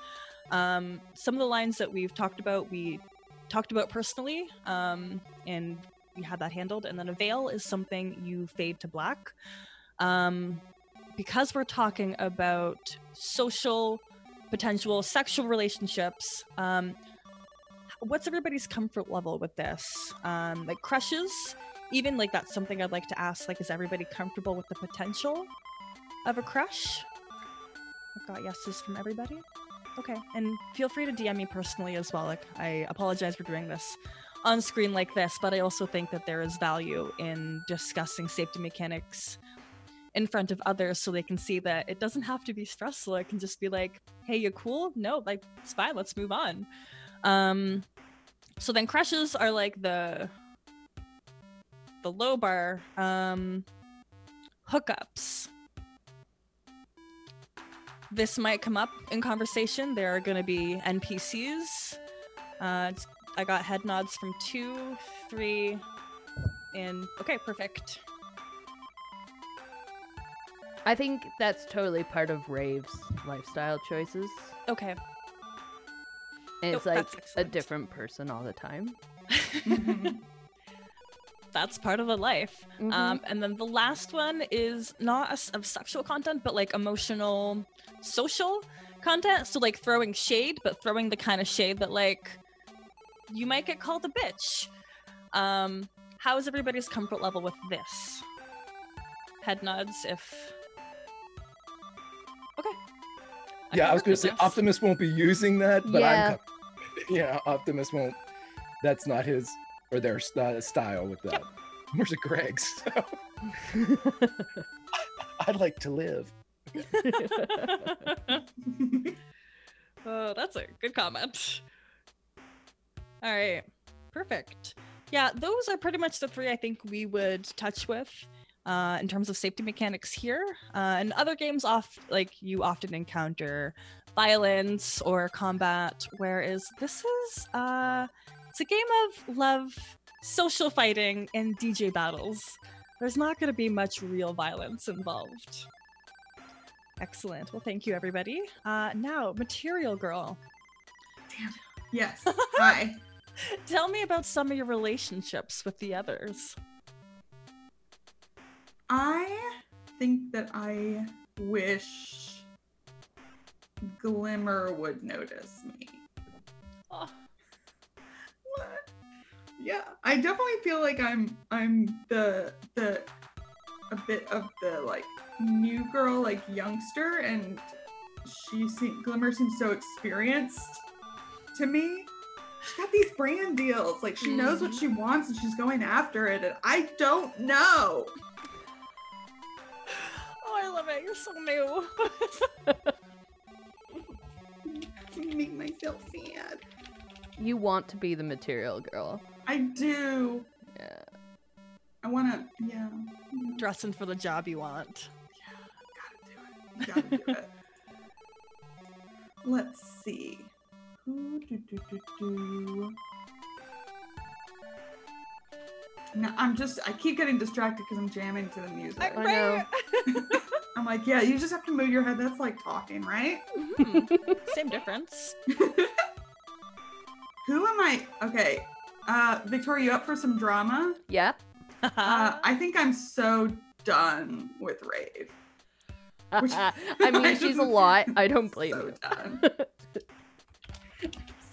Speaker 1: Some of the lines that we've talked about, we talked about personally, and we had that handled. And then a veil is something you fade to black. Because we're talking about social, potential sexual relationships, what's everybody's comfort level with this? Like crushes, even, like, that's something I'd like to ask, like, is everybody comfortable with the potential of a crush? I've got yeses from everybody. Okay, and feel free to DM me personally as well. Like, I apologize for doing this on screen like this, but I also think that there is value in discussing safety mechanics in front of others so they can see that it doesn't have to be stressful. It can just be like, hey, you cool? No, like, it's fine, let's move on. So then crushes are like the low bar. Hookups. This might come up in conversation. There are going to be NPCs. I got head nods from 2, 3, and okay, perfect.
Speaker 2: I think that's totally part of Rave's lifestyle choices.
Speaker 1: Okay.
Speaker 2: And it's
Speaker 1: Nope,
Speaker 2: like
Speaker 1: that's
Speaker 2: a
Speaker 1: excellent.
Speaker 2: different person all the time.
Speaker 1: That's part of the life.
Speaker 2: Mhm.
Speaker 1: And then the last one is not of sexual content, but like emotional, social content. So like throwing shade, but throwing the kind of shade that, like, you might get called a bitch. How is everybody's comfort level with this? Head nods if... Okay.
Speaker 3: yeah,
Speaker 1: can
Speaker 3: I was
Speaker 1: work
Speaker 3: gonna
Speaker 1: with
Speaker 3: say
Speaker 1: this.
Speaker 3: Optimus won't be using that, but
Speaker 2: Yeah.
Speaker 3: yeah, Optimus won't. That's not his or their style with that.
Speaker 1: Yep.
Speaker 3: Where's it Greg's? I'd like to live.
Speaker 1: Oh, that's a good comment. All right, perfect. Yeah, those are pretty much the three I think we would touch with in terms of safety mechanics here. In other games, you often encounter violence or combat, whereas this is it's a game of love, social fighting, and DJ battles. There's not going to be much real violence involved. Excellent. Well, thank you, everybody. Now, Material Girl.
Speaker 5: Damn. Yes. Hi.
Speaker 1: Tell me about some of your relationships with the others.
Speaker 5: I think that I wish Glimmer would notice me.
Speaker 1: Oh,
Speaker 5: What? Yeah, I definitely feel like I'm the a bit of the, like, new girl, like, youngster, and Glimmer seems so experienced to me. She's got these brand deals, like, she knows what she wants and she's going after it, and I don't know.
Speaker 1: oh, I love it. You're so new.
Speaker 5: Make myself sad.
Speaker 2: You want to be the material girl.
Speaker 5: I do.
Speaker 2: Yeah.
Speaker 5: I wanna, yeah.
Speaker 1: Dressing for the job you want.
Speaker 5: Gotta do it. Let's see. No, I keep getting distracted because I'm jamming to the music.
Speaker 2: I know.
Speaker 5: I'm like, yeah, you just have to move your head. That's like talking, right?
Speaker 1: Same difference.
Speaker 5: Who am I? Okay. Victoria, you up for some drama?
Speaker 2: Yeah.
Speaker 5: I think I'm so done with Rave.
Speaker 2: I mean, she's a lot. I don't blame
Speaker 5: So
Speaker 2: you.
Speaker 5: done.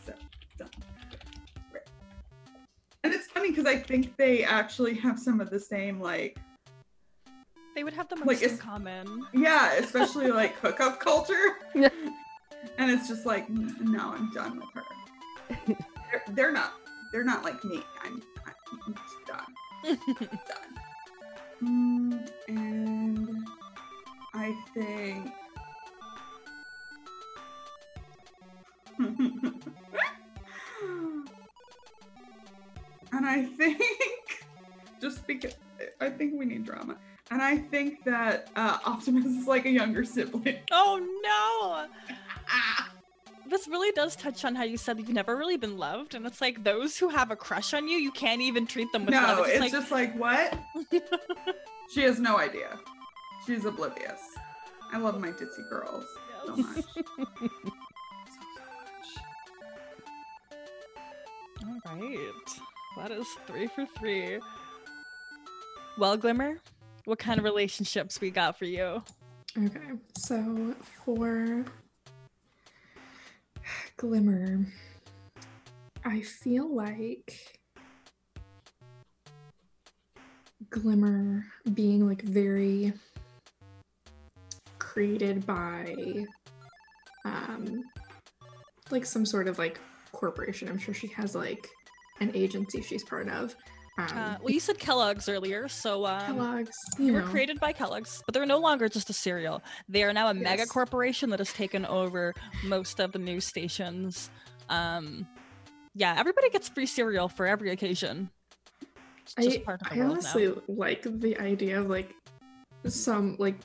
Speaker 5: So done. Right. And it's funny because I think they actually have some of the same, like,
Speaker 1: They would have the most
Speaker 5: Like,
Speaker 1: in
Speaker 5: it's-
Speaker 1: common.
Speaker 5: yeah, especially like hookup culture.
Speaker 2: Yeah.
Speaker 5: And it's just like, no, I'm done with her. They're not like me. I'm just done. Done. And I think and I think just because I think we need drama. And I think that Optimus is like a younger sibling.
Speaker 1: Oh no! This really does touch on how you said that you've never really been loved, and it's like those who have a crush on you, you can't even treat them with love.
Speaker 5: No, it's
Speaker 1: like,
Speaker 5: just like, what? She has no idea. She's oblivious. I love my ditzy girls so much.
Speaker 1: All right, that is 3 for 3. Well, Glimmer, what kind of relationships we got for you?
Speaker 4: Okay, so for Glimmer, I feel like Glimmer being like very created by like some sort of like corporation. I'm sure she has like an agency she's part of.
Speaker 1: Well, you said Kellogg's earlier, so
Speaker 4: Kellogg's,
Speaker 1: they
Speaker 4: you
Speaker 1: were
Speaker 4: know.
Speaker 1: created by Kellogg's, but they're no longer just a cereal. They are now a mega
Speaker 4: Yes.
Speaker 1: corporation that has taken over most of the news stations. Yeah, everybody gets free cereal for every occasion. It's just part of the
Speaker 4: I
Speaker 1: world
Speaker 4: honestly
Speaker 1: now.
Speaker 4: like the idea of like some like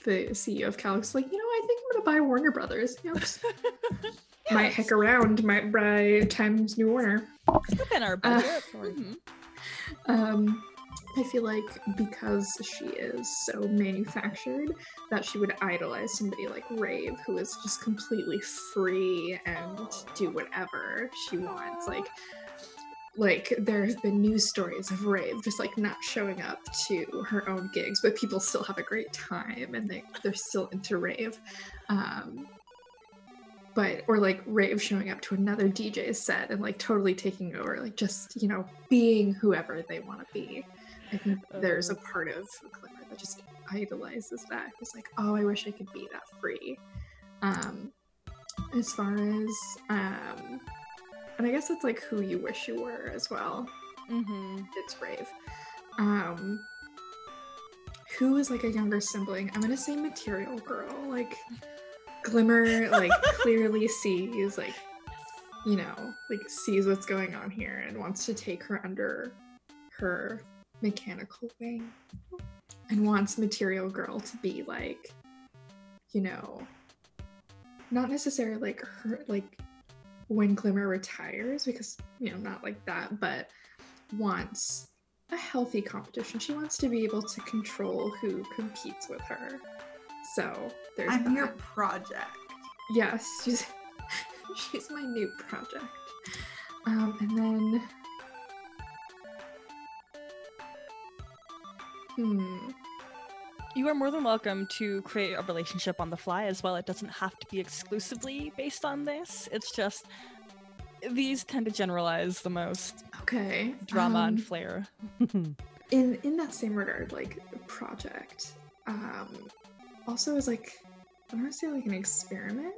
Speaker 4: the CEO of Kellogg's like, you know, I think I'm gonna buy Warner Brothers. You know, just might heck around, might buy Times New Warner.
Speaker 1: It's within our budget. Mhm.
Speaker 4: I feel like because she is so manufactured that she would idolize somebody like Rave, who is just completely free and do whatever she wants. Like there have been news stories of Rave just like not showing up to her own gigs, but people still have a great time and they're still into Rave. Or like Rave showing up to another DJ's set and like totally taking over, like just, you know, being whoever they want to be. I think there's a part of Glimmer that just idolizes that. It's like, oh, I wish I could be that free. As far as, and I guess it's like who you wish you were as well. It's Rave. Who is like a younger sibling? I'm gonna say Material Girl. Like Glimmer, like clearly sees, like, you know, like sees what's going on here and wants to take her under her mechanical wing and wants Material Girl to be like, you know, not necessarily like her, like when Glimmer retires, because, you know, not like that, but wants a healthy competition. She wants to be able to control who competes with her. So there's
Speaker 5: I'm
Speaker 4: that.
Speaker 5: your project.
Speaker 4: Yes, she's my new project. And then
Speaker 1: You are more than welcome to create a relationship on the fly as well. It doesn't have to be exclusively based on this. It's just these tend to generalize the most
Speaker 4: okay.
Speaker 1: drama and flair.
Speaker 4: In that same regard, like project, also is like, I don't want to say like an experiment,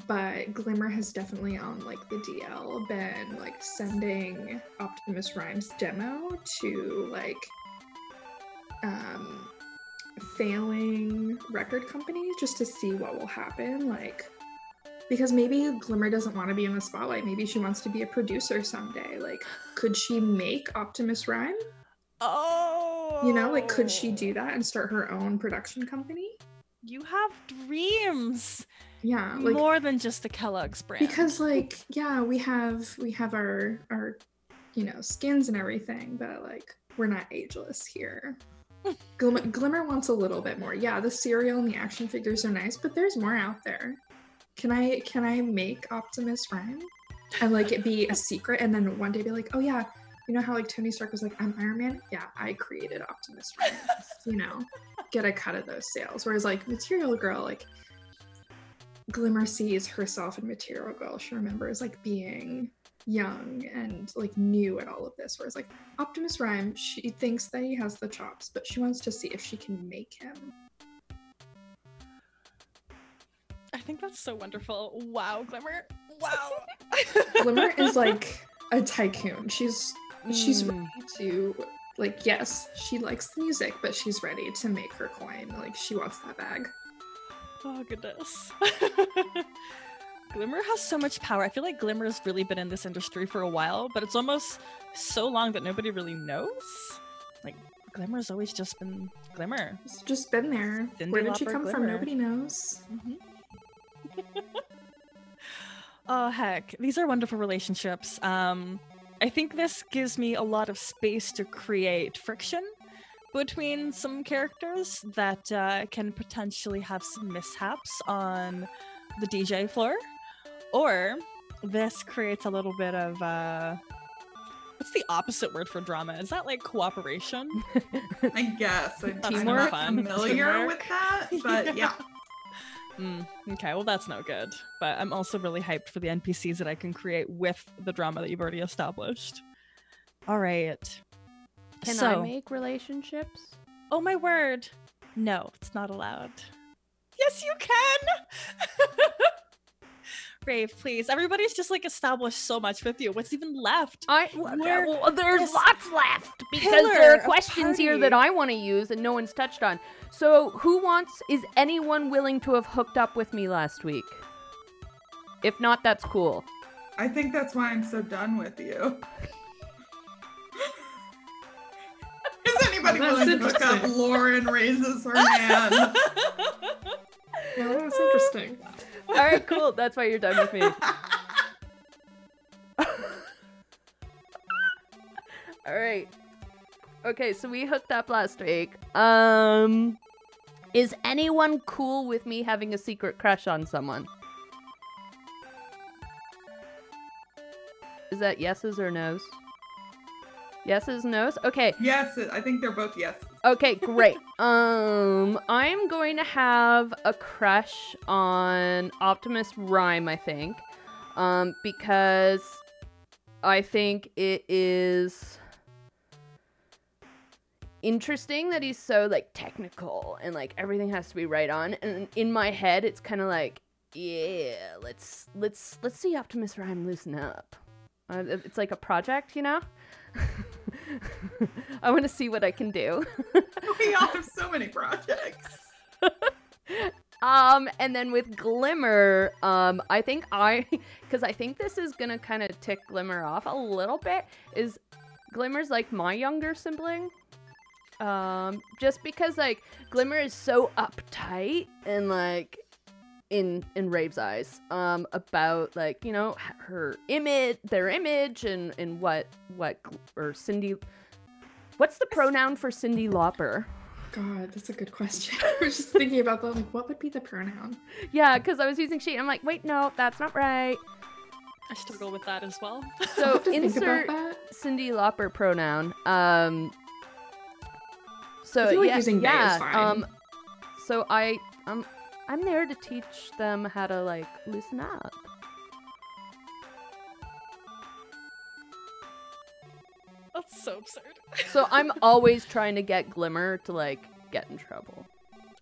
Speaker 4: but Glimmer has definitely on like the DL been like sending Optimus Rhyme's demo to like failing record companies just to see what will happen, like because maybe Glimmer doesn't want to be in the spotlight, maybe she wants to be a producer someday. Like, could she make Optimus Rhyme?
Speaker 1: Oh,
Speaker 4: You know, like, could she do that and start her own production company?
Speaker 1: You have dreams.
Speaker 4: Yeah, like
Speaker 1: More tthan just the Kellogg's brand.
Speaker 4: because, like, yeah, we have our you know, skins and everything, but like we're not ageless here. Glimmer wants a little bit more. Yeah, the cereal and the action figures are nice, but there's more out there. Can I make Optimus Rhyme and like it be a secret, and then one day be like, oh yeah, you know how like Tony Stark was like, I'm Iron Man? Yeah, I created Optimus Prime. You know, get a cut of those sales. Whereas like Material Girl, like Glimmer sees herself in Material Girl. She remembers like being young and like new at all of this. Whereas like Optimus Prime, she thinks that he has the chops, but she wants to see if she can make him.
Speaker 1: I think that's so wonderful. Wow, Glimmer. Wow.
Speaker 4: Glimmer is like a tycoon. She's ready to, like, yes, she likes the music, but she's ready to make her coin. Like, she wants that bag.
Speaker 1: Oh, goodness. Glimmer has so much power. I feel like Glimmer's really been in this industry for a while, but it's almost so long that nobody really knows. Like, Glimmer's always just been Glimmer.
Speaker 4: It's just been there. Where did she come from? Nobody knows.
Speaker 1: Oh, heck. These are wonderful relationships. I think this gives me a lot of space to create friction between some characters that can potentially have some mishaps on the DJ floor. Or this creates a little bit of, what's the opposite word for drama? Is that like cooperation?
Speaker 5: I guess. I'm
Speaker 1: Teamwork?
Speaker 5: familiar with that, but yeah.
Speaker 1: Okay, well that's no good. But I'm also really hyped for the NPCs that I can create with the drama that you've already established. All right.
Speaker 2: Can I make relationships?
Speaker 1: Oh my word. No, it's not allowed. Yes, you can! Rave, please. Everybody's just like established so much with you. What's even left?
Speaker 2: There's lots left because there are questions here that I want to use and no one's touched on. So is anyone willing to have hooked up with me last week? If not, that's cool.
Speaker 5: I think that's why I'm so done with you. Is anybody willing to hook up? Lauren raises her hand.
Speaker 4: Yeah, that's interesting.
Speaker 2: All right, cool. That's why you're done with me. All right. Okay, so we hooked up last week. Is anyone cool with me having a secret crush on someone? Is that yeses or nos? Yeses, nos? Okay.
Speaker 5: Yes, I think they're both yes.
Speaker 2: Okay, great. I'm going to have a crush on Optimus Prime, I think. Because I think it is interesting that he's so like technical and like everything has to be right on. And in my head, it's kind of like, yeah, let's see Optimus Prime loosen up. It's like a project, you know? I want to see what I can do.
Speaker 5: We all have so many projects.
Speaker 2: And then with Glimmer, I think this is gonna kind of tick Glimmer off a little bit, is Glimmer's like my younger sibling. Just because like Glimmer is so uptight and like in Rave's eyes, about like, you know, her image, their image, and what or Cindy. What's the pronoun for Cyndi Lauper?
Speaker 4: God, that's a good question. I was just thinking about that. Like, what would be the pronoun?
Speaker 2: Yeah, because I was using she. I'm like, wait, no, that's not right.
Speaker 1: I struggle with that as well.
Speaker 2: So insert Cyndi Lauper pronoun. So
Speaker 4: I feel like using they is fine.
Speaker 2: So I'm there to teach them how to like loosen up.
Speaker 1: That's so absurd.
Speaker 2: So I'm always trying to get Glimmer to like get in trouble.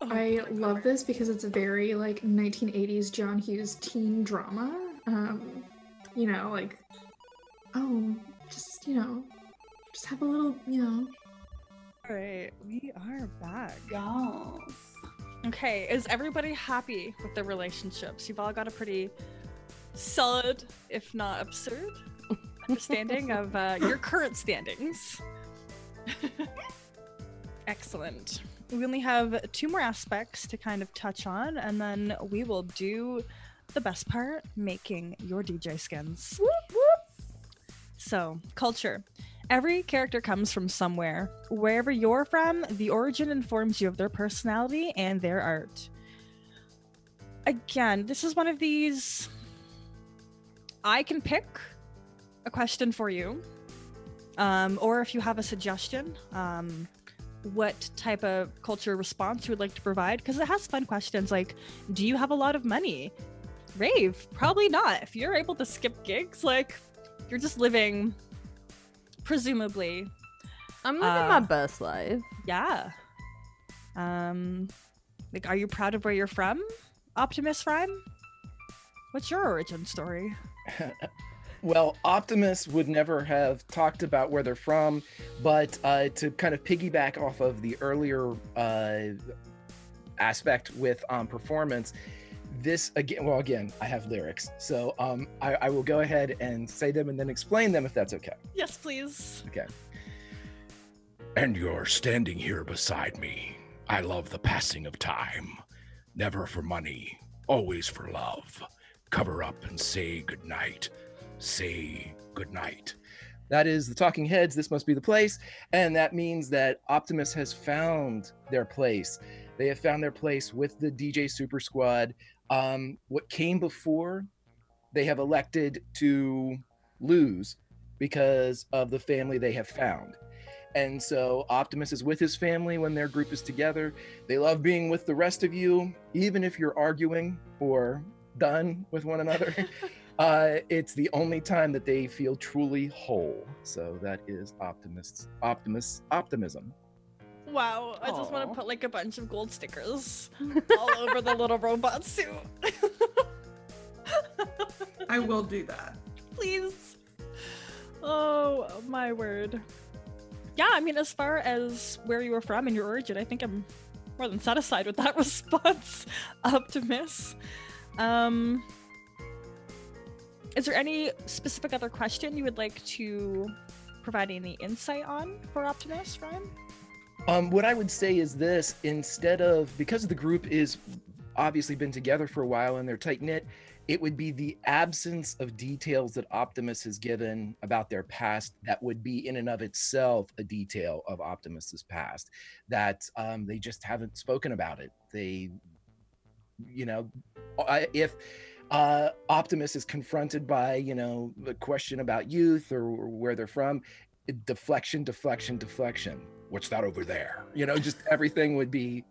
Speaker 4: I love this because it's a very like 1980s John Hughes teen drama. You know, like, oh, just, you know, just have a little, you know.
Speaker 1: All right, we are back.
Speaker 5: Yes.
Speaker 1: Okay, is everybody happy with their relationships? You've all got a pretty solid, if not absurd, understanding of your current standings. Excellent. We only have 2 more aspects to kind of touch on, and then we will do the best part, making your DJ skins. Whoop, whoop. So, culture. Every character comes from somewhere. Wherever you're from, the origin informs you of their personality and their art. Again, this is one of these... I can pick a question for you, or if you have a suggestion, what type of culture response you would like to provide, because it has fun questions like, do you have a lot of money? Rave, probably not. If you're able to skip gigs, like, you're just living, presumably.
Speaker 2: I'm living my best life.
Speaker 1: Yeah. Like, are you proud of where you're from, Optimus Prime? What's your origin story?
Speaker 3: Well, Optimus would never have talked about where they're from, but to kind of piggyback off of the earlier aspect with performance, this again, I have lyrics, so I will go ahead and say them and then explain them if that's okay.
Speaker 1: Yes, please.
Speaker 3: Okay.
Speaker 6: And you're standing here beside me. I love the passing of time. Never for money, always for love. Cover up and say goodnight. Say goodnight.
Speaker 3: That is the Talking Heads, This Must Be the Place, and that means that Optimus has found their place. They have found their place with the DJ Super Squad. What came before, they have elected to lose because of the family they have found. And so Optimus is with his family when their group is together. They love being with the rest of you, even if you're arguing or done with one another. It's the only time that they feel truly whole. So that is optimism.
Speaker 1: Wow, I just want
Speaker 2: Aw.
Speaker 1: to put like a bunch of gold stickers all over the little robot suit.
Speaker 5: I will do that.
Speaker 1: Please. Oh, my word. Yeah, I mean, as far as where you were from and your origin, I think I'm more than satisfied with that response, Optimus. Is there any specific other question you would like to provide any insight on for Optimus, Ryan?
Speaker 3: What I would say is this: instead of, because the group is obviously been together for a while and they're tight knit, it would be the absence of details that Optimus has given about their past that would be in and of itself a detail of Optimus's past, that they just haven't spoken about it. They, if Optimus is confronted by, the question about youth or where they're from, deflection.
Speaker 6: What's that over there?
Speaker 3: Just everything would be.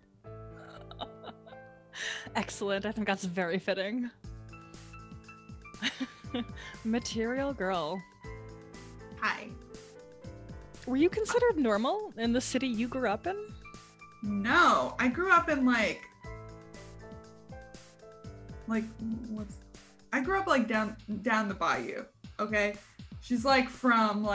Speaker 1: Excellent. I think that's very fitting. Material girl.
Speaker 5: Hi.
Speaker 1: Were you considered normal in the city you grew up in?
Speaker 5: No, I grew up in I grew up down the bayou. Okay, she's from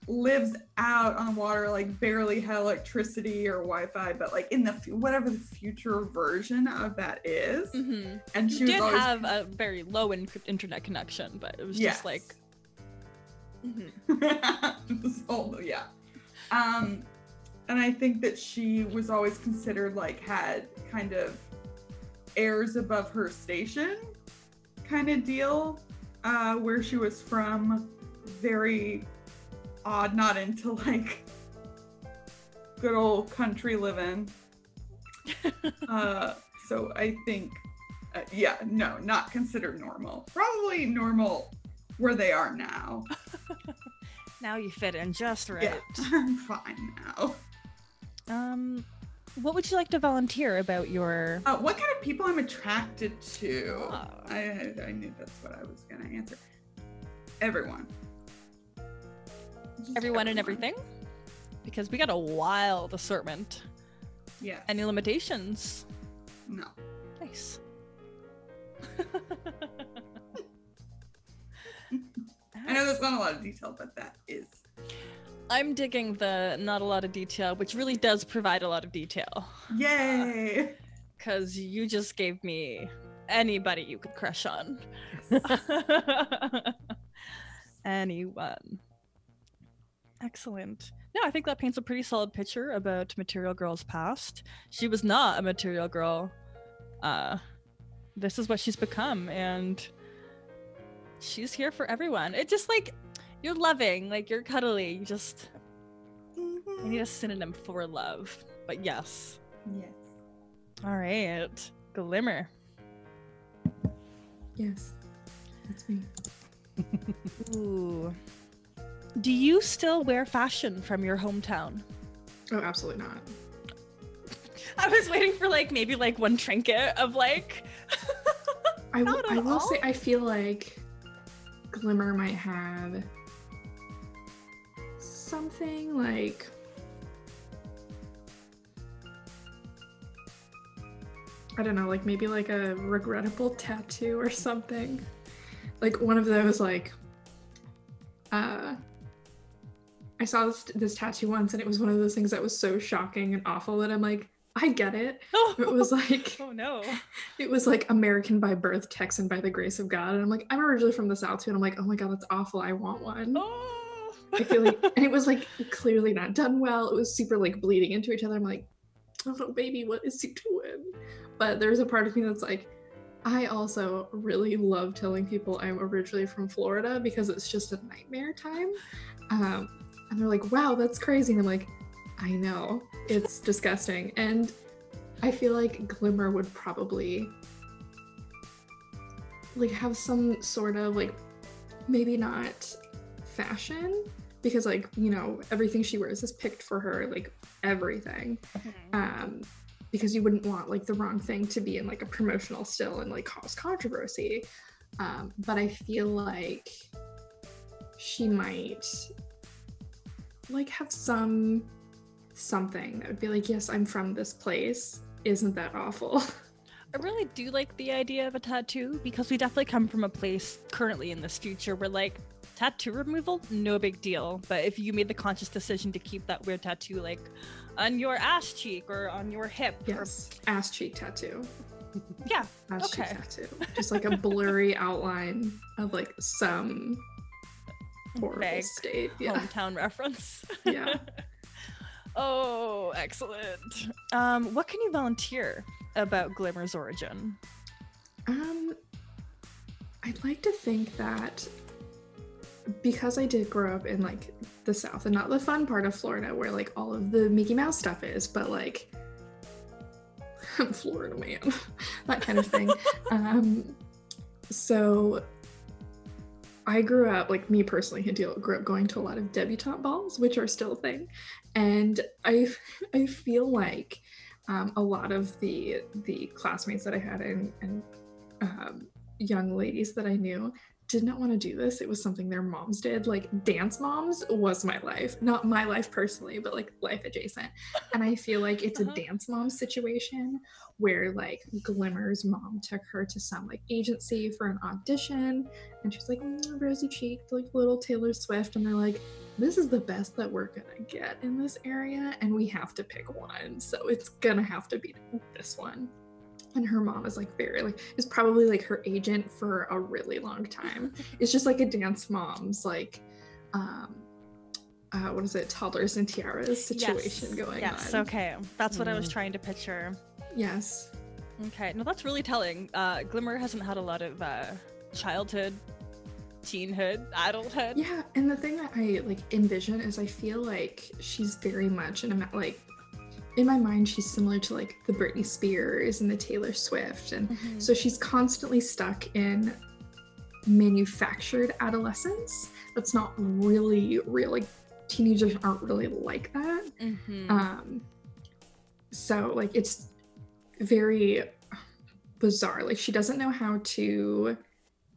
Speaker 5: lives out on the water, barely had electricity or Wi-Fi, but in the whatever the future version of that is.
Speaker 1: Mm-hmm.
Speaker 5: And she
Speaker 1: You did
Speaker 5: always
Speaker 1: have a very low internet connection, but it was
Speaker 5: Yes.
Speaker 1: just Mhm.
Speaker 5: yeah. And I think that she was always considered had kind of airs above her station kind of deal, where she was from, very odd, not into good old country living. So I think, no, not considered normal. Probably normal where they are now.
Speaker 1: Now you fit in just right.
Speaker 5: Yeah, I'm fine now.
Speaker 1: What would you like to volunteer about your...
Speaker 5: What kind of people I'm attracted to?
Speaker 1: Oh.
Speaker 5: I knew that's what I was gonna answer. Everyone. Just
Speaker 1: Everyone and everything? Because we got a wild assortment.
Speaker 5: Yes.
Speaker 1: Any limitations?
Speaker 5: No.
Speaker 1: Nice.
Speaker 5: I know there's not a lot of detail, but that is.
Speaker 1: I'm digging the not a lot of detail, which really does provide a lot of detail.
Speaker 5: Yay!
Speaker 1: Because you just gave me anybody you could crush on. Anyone. Excellent. No, I think that paints a pretty solid picture about Material Girl's past. She was not a material girl. This is what she's become, and she's here for everyone. It's just you're loving, you're cuddly. You just I need a synonym for love. But yes.
Speaker 5: Yes.
Speaker 1: All right. Glimmer.
Speaker 4: Yes, that's me.
Speaker 1: Ooh. do you still wear fashion from your hometown?
Speaker 4: Oh, absolutely not.
Speaker 1: I was waiting for like maybe like one trinket of like.
Speaker 4: I will say I feel like Glimmer might have something like. I don't know, like maybe like a regrettable tattoo or something. Like one of those like I saw this tattoo once and it was one of those things that was so shocking and awful that I'm like, I get it. It was like,
Speaker 1: oh no.
Speaker 4: It was like American by birth, Texan by the grace of God. And I'm like, I'm originally from the South too. And I'm like, oh my God, that's awful. I want one.
Speaker 1: Oh.
Speaker 4: I feel like, and it was like clearly not done well. It was super like bleeding into each other. I'm like, oh no, baby, what is he doing? But there's a part of me that's like, I also really love telling people I'm originally from Florida because it's just a nightmare time. And they're like, wow, that's crazy. And I'm like, I know, it's disgusting. And I feel like Glimmer would probably like have some sort of like, maybe not fashion, because like, you know, everything she wears is picked for her, like everything. Because you wouldn't want like the wrong thing to be in like a promotional still and like cause controversy. But I feel like she might like have something that would be like, yes, I'm from this place. Isn't that awful?
Speaker 1: I really do like the idea of a tattoo because we definitely come from a place currently in this future where like tattoo removal, no big deal. But if you made the conscious decision to keep that weird tattoo like on your ass cheek or on your hip.
Speaker 4: Yes, ass cheek tattoo.
Speaker 1: Yeah,
Speaker 4: ass cheek tattoo. Just like a blurry outline of like some horrible
Speaker 1: vague
Speaker 4: state. Yeah.
Speaker 1: Hometown reference.
Speaker 4: Yeah.
Speaker 1: Oh, excellent. What can you volunteer about Glimmer's origin?
Speaker 4: I'd like to think that because I did grow up in like the South and not the fun part of Florida where like all of the Mickey Mouse stuff is, but like Florida man, that kind of thing. So I grew up, like me personally, grew up going to a lot of debutante balls, which are still a thing. And I feel like a lot of the classmates that I had and young ladies that I knew did not want to do this. It was something their moms did. Like dance moms was my life. Not my life personally, but like life adjacent. And I feel like it's a dance mom situation where like Glimmer's mom took her to some like agency for an audition and she's like rosy cheeked, like little Taylor Swift. And they're like, this is the best that we're gonna get in this area and we have to pick one. So it's gonna have to be this one. And her mom is like is probably like her agent for a really long time. It's just like a dance mom's like, what is it, toddlers and tiaras situation going on.
Speaker 1: Yes, okay. That's what I was trying to picture.
Speaker 4: Yes.
Speaker 1: Okay, no, that's really telling. Glimmer hasn't had a lot of childhood, teenhood, adulthood.
Speaker 4: Yeah, and the thing that I like envision is I feel like she's very much like, in my mind, she's similar to like the Britney Spears and the Taylor Swift. And so she's constantly stuck in manufactured adolescence. That's not really real. Like teenagers aren't really like that. So like, it's very bizarre. Like she doesn't know how to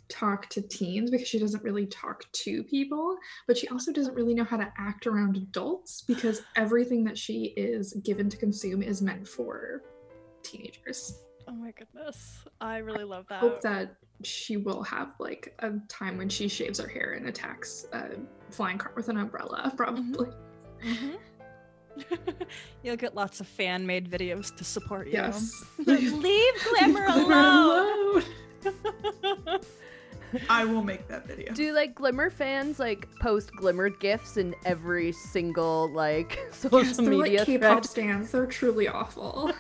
Speaker 4: talk to teens because she doesn't really talk to people, but she also doesn't really know how to act around adults because everything that she is given to consume is meant for teenagers.
Speaker 1: Oh my goodness, I really love that.
Speaker 4: I hope that she will have like a time when she shaves her hair and attacks a flying car with an umbrella, probably.
Speaker 1: You'll get lots of fan-made videos to support you.
Speaker 4: Yes.
Speaker 1: Leave Glimmer alone.
Speaker 5: I will make that video.
Speaker 2: Do like Glimmer fans like post Glimmer gifs in every single like social media
Speaker 4: like K-pop
Speaker 2: thread?
Speaker 4: stands. They're truly awful.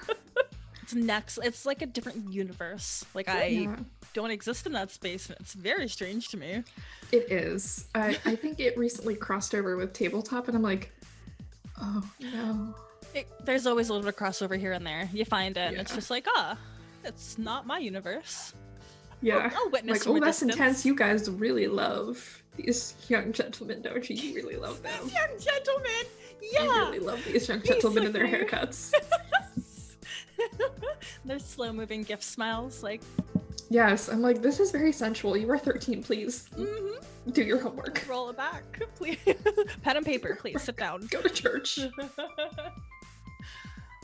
Speaker 1: It's like a different universe. Like I don't exist in that space and it's very strange to me.
Speaker 4: It is. I think it recently crossed over with tabletop and I'm like, oh no.
Speaker 1: There's always a little bit of crossover here and there. You find it and it's just like, it's not my universe.
Speaker 4: Yeah.
Speaker 1: I'll witness
Speaker 4: like,
Speaker 1: from a
Speaker 4: that's
Speaker 1: distance.
Speaker 4: intense. You guys really love these young gentlemen, don't you? You really love them.
Speaker 1: These young gentlemen. Yeah.
Speaker 4: You really love these young gentlemen and their haircuts.
Speaker 1: Their slow-moving gift smiles, like.
Speaker 4: Yes, I'm like, this is very sensual. You are 13, please.
Speaker 1: Mm-hmm.
Speaker 4: Do your homework.
Speaker 1: Roll it back, please. Pen and paper, please. Sit down.
Speaker 4: Go to church.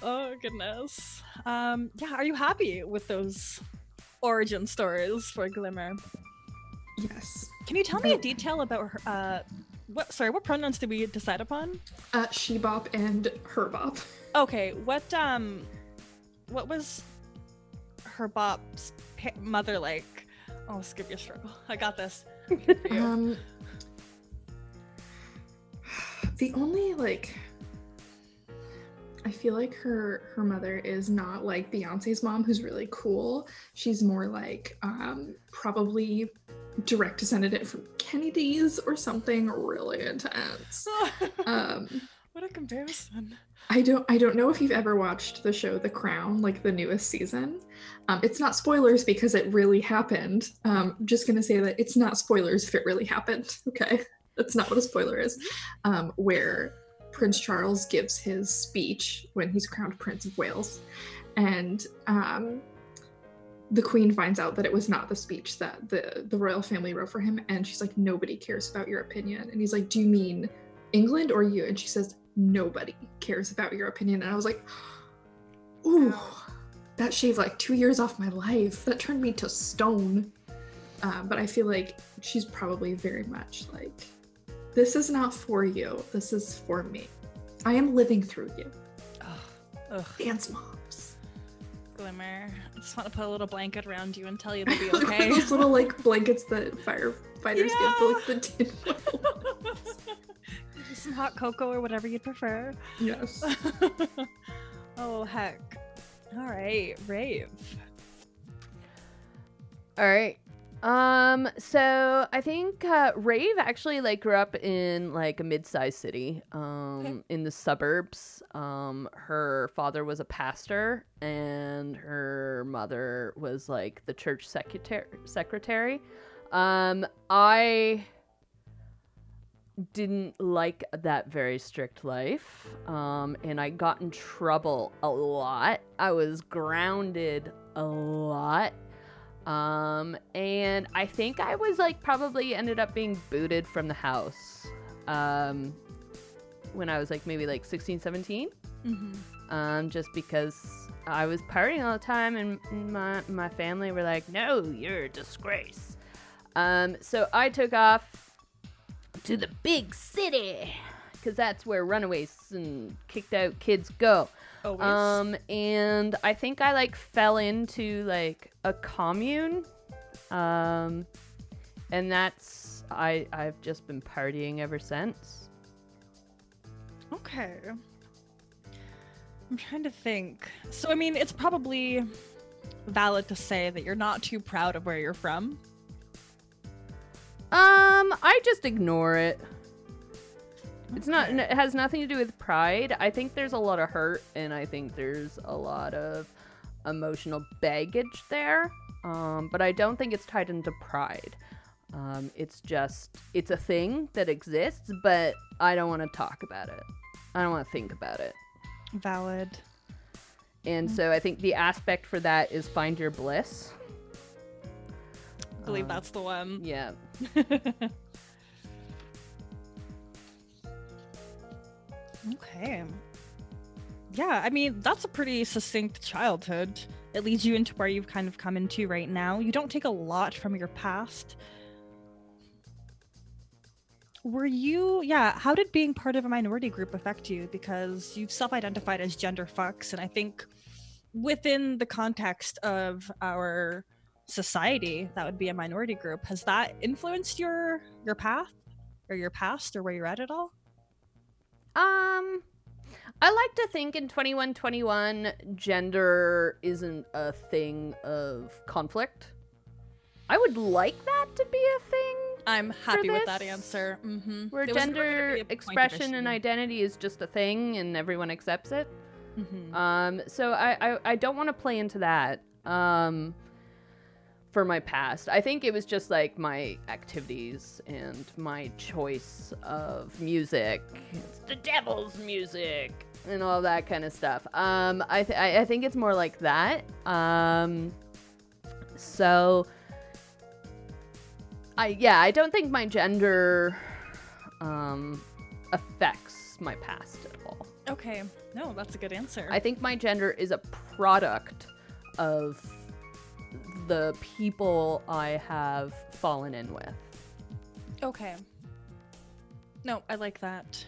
Speaker 1: Oh goodness. Yeah, are you happy with those origin stories for Glimmer?
Speaker 4: Yes.
Speaker 1: Can you tell me a detail about her, what pronouns did we decide upon?
Speaker 4: She bop and her bop.
Speaker 1: Okay, what was her bop's mother like? Oh, skip your struggle. I got this.
Speaker 4: The only, like, I feel like her mother is not like Beyonce's mom, who's really cool. She's more like probably direct descendant from Kennedy's or something really intense.
Speaker 1: What a comparison.
Speaker 4: I don't know if you've ever watched the show The Crown, like the newest season. It's not spoilers because it really happened. I'm just gonna say that it's not spoilers if it really happened. Okay, that's not what a spoiler is. Where Prince Charles gives his speech when he's crowned Prince of Wales, and the Queen finds out that it was not the speech that the royal family wrote for him, and she's like, nobody cares about your opinion. And he's like, do you mean England or you? And she says, nobody cares about your opinion. And I was like, ooh, that shaved like 2 years off my life. That turned me to stone. But I feel like she's probably very much like, this is not for you. This is for me. I am living through you.
Speaker 1: Ugh.
Speaker 4: Dance moms.
Speaker 1: Glimmer, I just want to put a little blanket around you and tell you to be okay.
Speaker 4: Those little like blankets that firefighters give to like the tin ones.
Speaker 1: Some hot cocoa or whatever you'd prefer.
Speaker 4: Yes.
Speaker 1: Oh heck. All right, Rave.
Speaker 2: All right. So I think Rave actually like grew up in like a mid-sized city, in the suburbs. Her father was a pastor and her mother was like the church secretary. I didn't like that very strict life, and I got in trouble a lot. I was grounded a lot, and I think I was like probably ended up being booted from the house when I was like maybe like 16, 17. Just because I was partying all the time, and my family were like, no, you're a disgrace. So I took off to the big city, because that's where runaways and kicked out kids go.
Speaker 1: Always.
Speaker 2: And I think I like fell into like a commune, and that's I've just been partying ever since.
Speaker 1: Okay. I'm trying to think. So I mean, it's probably valid to say that you're not too proud of where you're from.
Speaker 2: I just ignore it. It's not, it has nothing to do with pride. I think there's a lot of hurt, and I think there's a lot of emotional baggage there. But I don't think it's tied into pride. It's just, it's a thing that exists, but I don't want to talk about it. I don't want to think about it.
Speaker 1: Valid.
Speaker 2: And so I think the aspect for that is find your bliss.
Speaker 1: I believe that's the one.
Speaker 2: Yeah.
Speaker 1: Okay. Yeah, I mean, that's a pretty succinct childhood. It leads you into where you've kind of come into right now. You don't take a lot from your past. How did being part of a minority group affect you? Because you've self-identified as gender fucks, and I think within the context of our society, that would be a minority group. Has that influenced your path or your past or where you're at all?
Speaker 2: I like to think in 2121 gender isn't a thing of conflict. I would like that to be a thing.
Speaker 1: I'm happy with that answer. Mm-hmm.
Speaker 2: Where gender expression and identity is just a thing and everyone accepts it.
Speaker 1: Mm-hmm.
Speaker 2: So I don't want to play into that. for my past. I think it was just like my activities and my choice of music. It's the devil's music and all that kind of stuff. I think it's more like that. So I don't think my gender affects my past at all.
Speaker 1: Okay. No, that's a good answer.
Speaker 2: I think my gender is a product of the people I have fallen in with.
Speaker 1: Okay. No, I like that.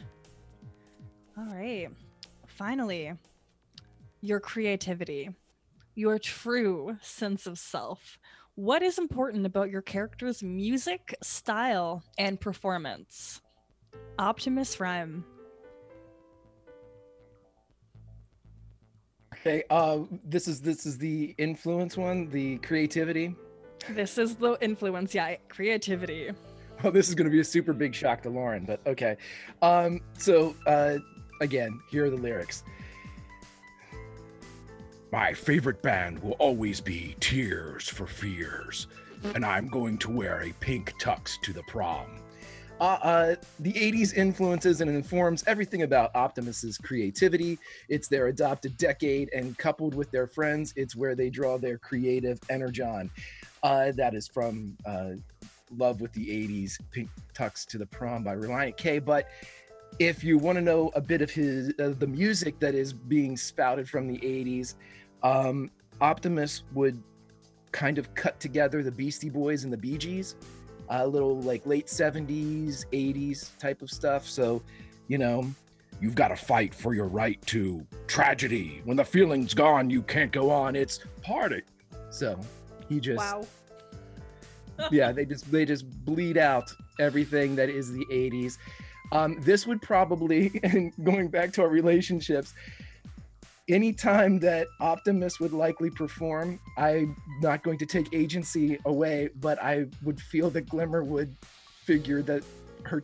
Speaker 1: All right. Finally, your creativity, your true sense of self. What is important about your character's music, style, and performance? Optimus Rhyme.
Speaker 3: Okay, this is the influence one, the creativity.
Speaker 1: This is the influence, yeah, creativity.
Speaker 3: Well, this is going to be a super big shock to Lauren, but okay. Again, here are the lyrics.
Speaker 6: My favorite band will always be Tears for Fears, and I'm going to wear a pink tux to the prom.
Speaker 3: The 80s influences and informs everything about Optimus's creativity. It's their adopted decade, and coupled with their friends, it's where they draw their creative energon. That is from Love with the 80s, Pink Tux to the Prom by Reliant K. But if you want to know a bit of his the music that is being spouted from the 80s, Optimus would kind of cut together the Beastie Boys and the Bee Gees. A little like late 70s, 80s type of stuff. So, you know,
Speaker 6: you've got to fight for your right to tragedy. When the feeling's gone, you can't go on. It's party.
Speaker 3: So he just,
Speaker 1: Wow.
Speaker 3: yeah, they just bleed out everything that is the 80s. This would probably, and going back to our relationships, anytime that Optimus would likely perform, I'm not going to take agency away, but I would feel that Glimmer would figure that her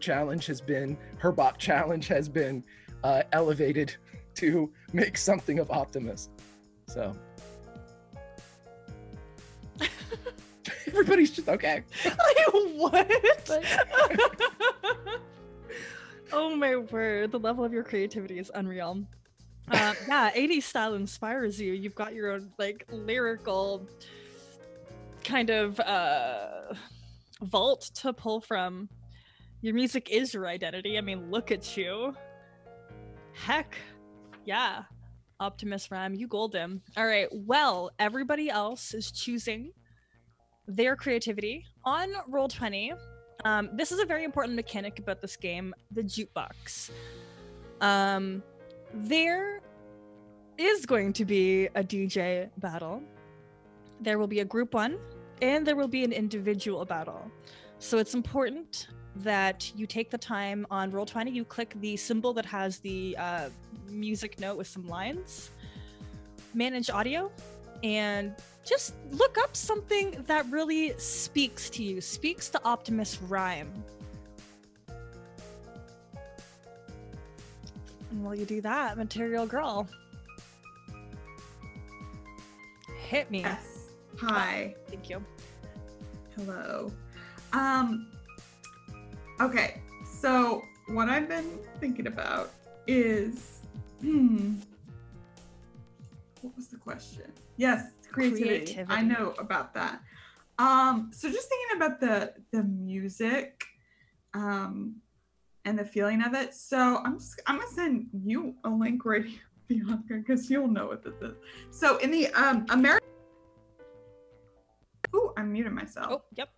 Speaker 3: bop challenge has been elevated to make something of Optimus. So everybody's just okay.
Speaker 1: What? Oh my word, the level of your creativity is unreal. Yeah, 80s style inspires you. You've got your own like lyrical kind of vault to pull from. Your music is your identity. I mean, look at you. Heck yeah. Optimus Rhyme, you golden. All right, well, everybody else is choosing their creativity on Roll20. This is a very important mechanic about this game, the jukebox. There is going to be a DJ battle. There will be a group one, and there will be an individual battle. So it's important that you take the time on Roll20, you click the symbol that has the music note with some lines, manage audio, and just look up something that really speaks to you, speaks to Optimus Rhyme. And while you do that, Material Girl, hit me.
Speaker 5: Yes. Hi.
Speaker 1: Thank you.
Speaker 5: Hello. Okay, so what I've been thinking about is, what was the question? Yes, creativity. I know about that. So just thinking about the music, and the feeling of it. So I'm gonna send you a link right here, Bianca, because you'll know what this is. So in the American, I'm muting myself.
Speaker 1: Oh, yep.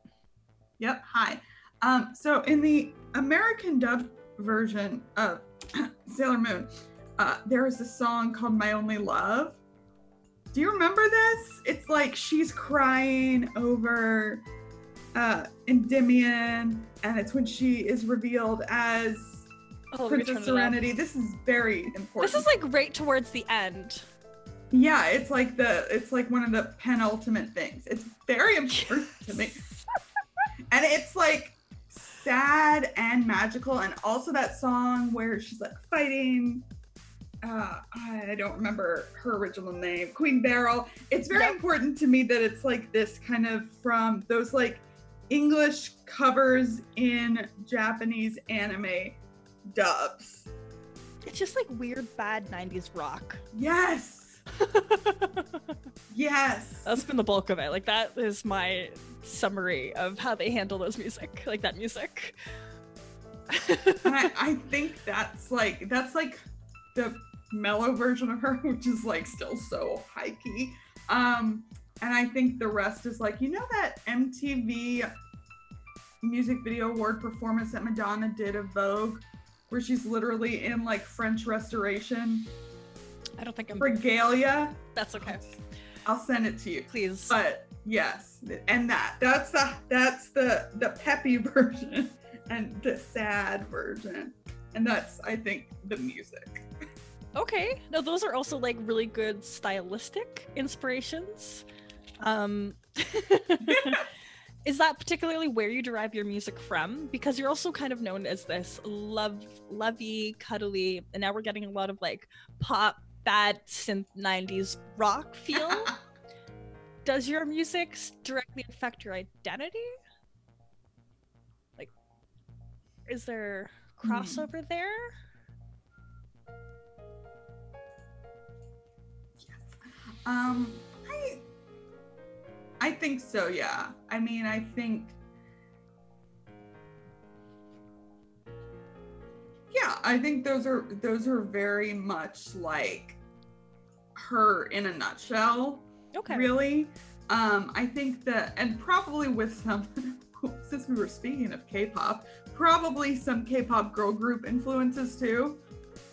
Speaker 5: Yep. Hi. So in the American dub version of Sailor Moon, there is a song called "My Only Love." Do you remember this? It's like she's crying over Endymion, and it's when she is revealed as Princess Serenity. This is very important.
Speaker 1: This is like right towards the end.
Speaker 5: Yeah, it's like one of the penultimate things. It's very important to me. And it's like sad and magical, and also that song where she's like fighting I don't remember her original name, Queen Beryl. It's very important to me that it's like this kind of from those like English covers in Japanese anime dubs.
Speaker 1: It's just like weird, bad 90s rock.
Speaker 5: Yes. Yes.
Speaker 1: That's been the bulk of it. Like, that is my summary of how they handle those music, like that music.
Speaker 5: And I think that's like the mellow version of her, which is like still so high key. And I think the rest is like, you know, that MTV music video award performance that Madonna did of Vogue, where she's literally in like French Restoration
Speaker 1: I don't think I'm
Speaker 5: regalia.
Speaker 1: That's okay.
Speaker 5: I'll send it to you,
Speaker 1: Please.
Speaker 5: But yes, and that's the peppy version and the sad version, and that's, I think, the music.
Speaker 1: Okay. No, those are also like really good stylistic inspirations. Is that particularly where you derive your music from? Because you're also kind of known as this lovey, cuddly, and now we're getting a lot of like pop, bad synth 90s rock feel. Does your music directly affect your identity? Like, is there crossover there?
Speaker 5: I think so, yeah. I mean, I think, yeah, I think those are very much like her in a nutshell.
Speaker 1: Okay.
Speaker 5: Really. I think that, and probably with some, since we were speaking of K-pop, probably some K-pop girl group influences too.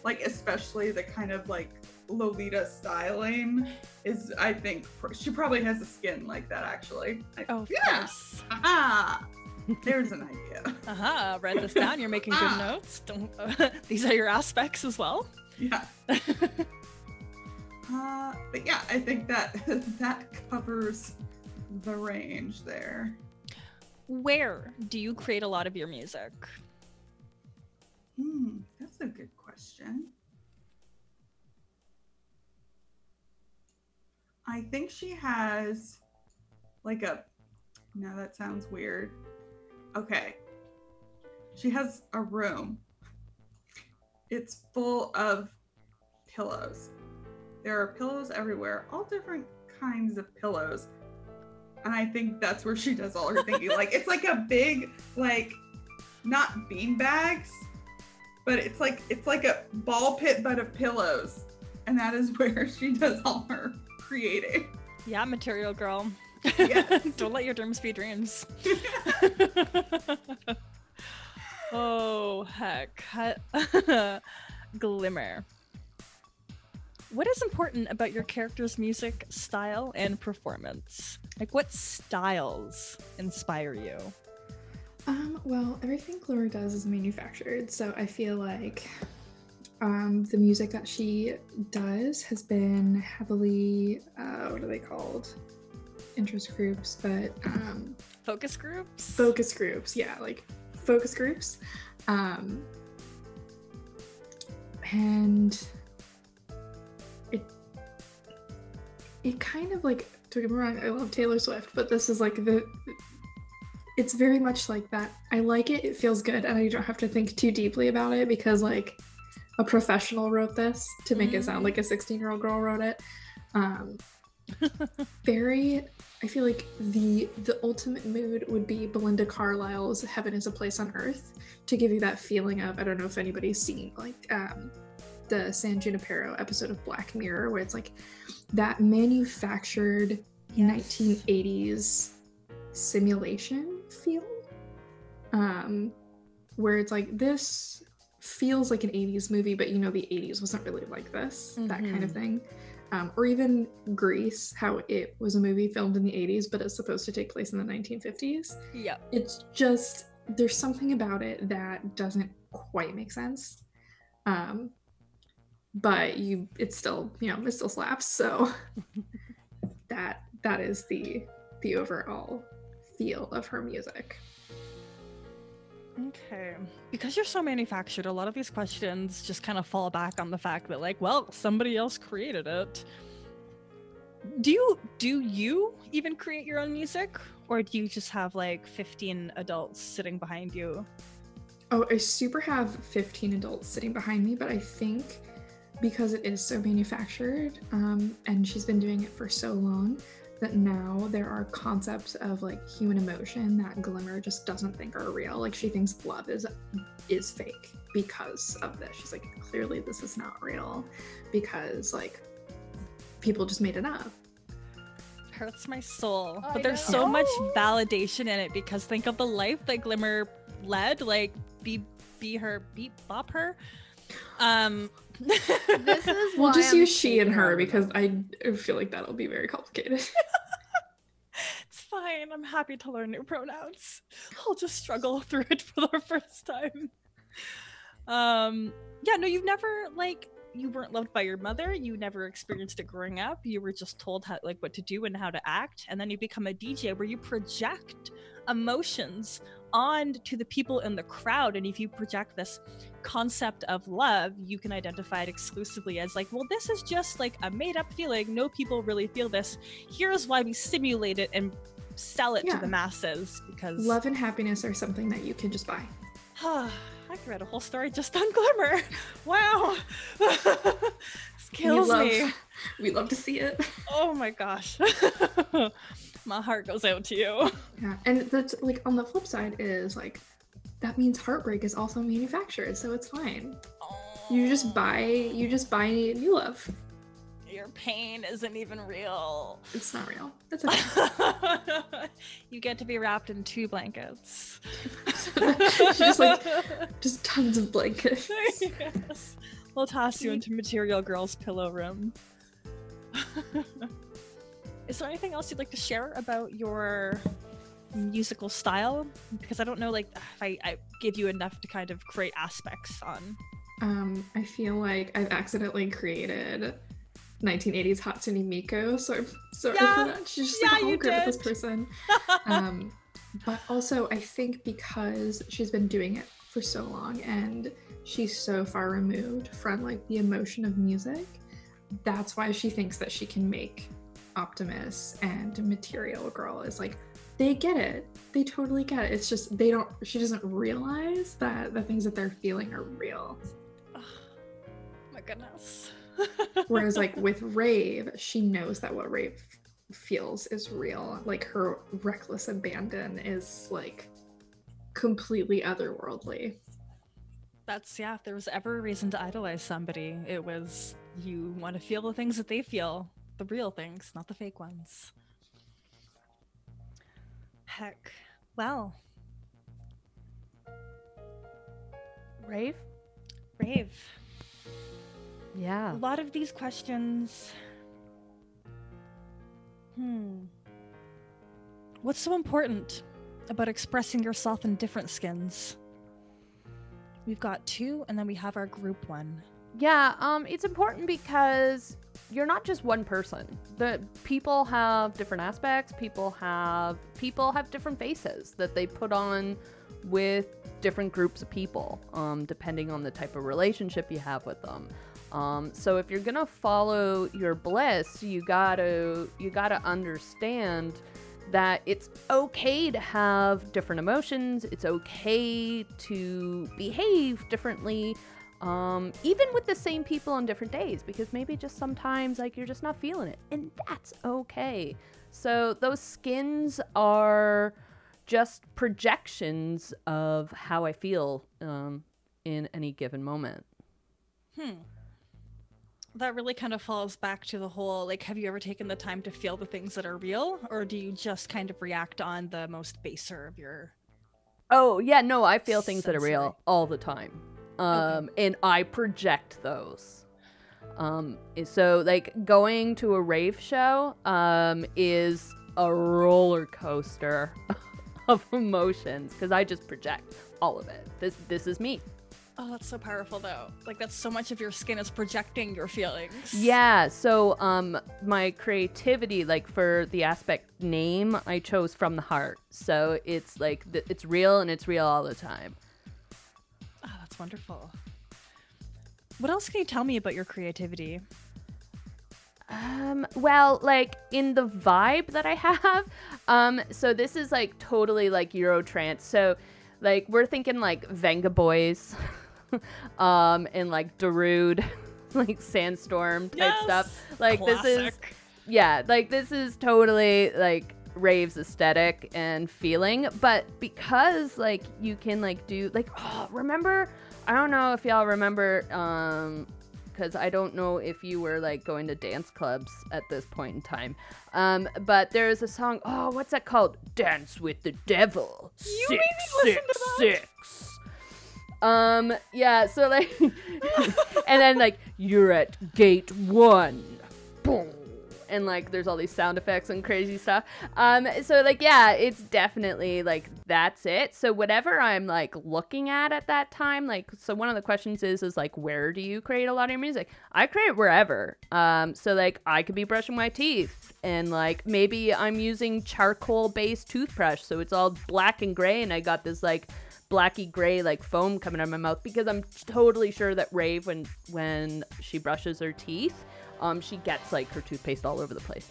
Speaker 5: Like, especially the kind of like Lolita styling is, I think she probably has a skin like that, actually.
Speaker 1: Oh,
Speaker 5: yeah.
Speaker 1: course.
Speaker 5: Aha! There's an idea.
Speaker 1: Aha, write this down. You're making good notes. Don't. These are your aspects as well.
Speaker 5: Yeah. But yeah, I think that covers the range there.
Speaker 1: Where do you create a lot of your music?
Speaker 5: That's a good question. I think she has like no, that sounds weird. Okay. She has a room. It's full of pillows. There are pillows everywhere, all different kinds of pillows. And I think that's where she does all her thinking. Like, it's like a big, like, not bean bags, but it's like a ball pit, but of pillows. And that is where she does all her creating.
Speaker 1: Yeah, material girl.
Speaker 5: Yes.
Speaker 1: Don't let your dreams be dreams. Oh, heck. Glimmer. What is important about your character's music style and performance? Like, what styles inspire you?
Speaker 4: Well, everything Glimmer does is manufactured, so I feel like the music that she does has been heavily, what are they called? Interest groups, but
Speaker 1: Focus groups?
Speaker 4: Focus groups, yeah, like focus groups. And it kind of like, don't get me wrong, I love Taylor Swift, but this is like it's very much like that. I like it, it feels good, and I don't have to think too deeply about it because like a professional wrote this to make it sound like a 16-year-old girl wrote it. I feel like the ultimate mood would be Belinda Carlisle's Heaven is a Place on Earth, to give you that feeling of, I don't know if anybody's seen like the San Junipero episode of Black Mirror, where it's like that manufactured 1980s simulation feel, where it's like, this feels like an 80s movie, but you know the 80s wasn't really like this, that kind of thing. Or even Grease, how it was a movie filmed in the 80s, but it's supposed to take place in the 1950s.
Speaker 1: Yeah.
Speaker 4: It's just, there's something about it that doesn't quite make sense. But it still slaps. So that is the overall feel of her music.
Speaker 1: Okay. Because you're so manufactured, a lot of these questions just kind of fall back on the fact that, like, well, somebody else created it. Do you even create your own music? Or do you just have, like, 15 adults sitting behind you?
Speaker 4: Oh, I super have 15 adults sitting behind me, but I think because it is so manufactured, and she's been doing it for so long, that now there are concepts of like human emotion that Glimmer just doesn't think are real. Like she thinks love is fake because of this. She's like, clearly this is not real because like people just made it up.
Speaker 1: Hurts my soul.
Speaker 2: I
Speaker 1: But there's
Speaker 2: know.
Speaker 1: so much validation in it because think of the life that Glimmer led, like be her, beat bop her.
Speaker 2: This is
Speaker 4: We'll
Speaker 2: why
Speaker 4: just
Speaker 2: I'm
Speaker 4: use she and
Speaker 2: taking
Speaker 4: her
Speaker 2: over
Speaker 4: because
Speaker 2: them.
Speaker 4: I feel like that'll be very complicated.
Speaker 1: It's fine. I'm happy to learn new pronouns. I'll just struggle through it for the first time. Yeah, no, you've never you weren't loved by your mother. You never experienced it growing up. You were just told how what to do and how to act, and then you become a DJ where you project emotions on to the people in the crowd. And if you project this concept of love, you can identify it exclusively as like, well, this is just like a made-up feeling. No people really feel this. Here's why we simulate it and sell it to the masses, because
Speaker 4: Love and happiness are something that you can just buy.
Speaker 1: I could write a whole story just on Glimmer. Wow. This kills me.
Speaker 4: We love to see it.
Speaker 1: Oh my gosh. My heart goes out to you.
Speaker 4: Yeah, and that's like on the flip side is like that means heartbreak is also manufactured, so it's fine. You just buy new love.
Speaker 1: Your pain isn't even real.
Speaker 4: It's not real. That's okay.
Speaker 1: You get to be wrapped in 2 blankets.
Speaker 4: just tons of blankets.
Speaker 1: Yes. We'll toss you into Material Girl's pillow room. Is there anything else you'd like to share about your musical style? Because I don't know, like, if I give you enough to kind of create aspects on.
Speaker 4: I feel like I've accidentally created 1980s Hatsune Miku, so I'm sorry for that. She's just like, oh, great with this person. But also, I think because she's been doing it for so long and she's so far removed from like the emotion of music, that's why she thinks that she can make Optimus and Material Girl is like, they get it. They totally get it. It's just she doesn't realize that the things that they're feeling are real.
Speaker 1: Oh, my goodness.
Speaker 4: Whereas like with Rave, she knows that what Rave feels is real. Like her reckless abandon is like completely otherworldly.
Speaker 1: That's, yeah, if there was ever a reason to idolize somebody, it was you want to feel the things that they feel. The real things, not the fake ones. Heck. Well.
Speaker 2: Rave?
Speaker 1: Rave.
Speaker 2: Yeah.
Speaker 1: A lot of these questions. What's so important about expressing yourself in different skins? We've got 2, and then we have our group 1.
Speaker 2: Yeah, it's important because you're not just one person. The people have different aspects. People have different faces that they put on with different groups of people, depending on the type of relationship you have with them. So if you're gonna follow your bliss, you gotta understand that it's okay to have different emotions. It's okay to behave differently. Even with the same people on different days, because maybe just sometimes like you're just not feeling it, and that's okay. So those skins are just projections of how I feel in any given moment.
Speaker 1: That really kind of falls back to the whole, like, have you ever taken the time to feel the things that are real, or do you just kind of react on the most baser of your...
Speaker 2: Oh yeah, no, I feel things that are
Speaker 1: sensory?
Speaker 2: real all the time. And I project those. So like going to a rave show is a roller coaster of emotions because I just project all of it. This is me.
Speaker 1: Oh, that's so powerful though. Like that's so much of your skin is projecting your feelings.
Speaker 2: Yeah, so my creativity, like for the aspect name, I chose from the heart. So it's like it's real and it's real all the time.
Speaker 1: Oh, that's wonderful. What else can you tell me about your creativity?
Speaker 2: Well, like in the vibe that I have, so this is like totally like Eurotrance. So like we're thinking like Venga Boys, and like Darude, like Sandstorm type stuff. Like
Speaker 1: Classic.
Speaker 2: this is totally like raves aesthetic and feeling, but because like you can like do like, remember, I don't know if y'all remember, because I don't know if you were like going to dance clubs at this point in time. But there's a song, what's that called? Dance with the Devil.
Speaker 1: You made me listen to that.
Speaker 2: 666. Yeah, so like, and then like, you're at gate 1. Boom. And like, there's all these sound effects and crazy stuff. So like, yeah, it's definitely like, that's it. So whatever I'm like looking at that time, like, so one of the questions is like, where do you create a lot of your music? I create wherever. So like, I could be brushing my teeth and like, maybe I'm using charcoal based toothbrush. So it's all black and gray. And I got this like blacky gray like foam coming out of my mouth because I'm totally sure that Rave, when she brushes her teeth, she gets like her toothpaste all over the place,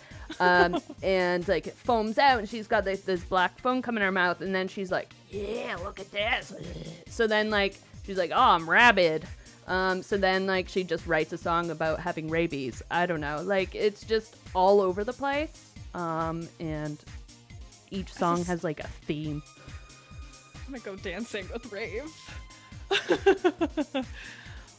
Speaker 2: and like it foams out, and she's got this black foam coming in her mouth, and then she's like, "Yeah, look at this." So then like she's like, "Oh, I'm rabid." So then like she just writes a song about having rabies. I don't know, like it's just all over the place, and each song has like a theme.
Speaker 1: I'm gonna go dancing with Rave.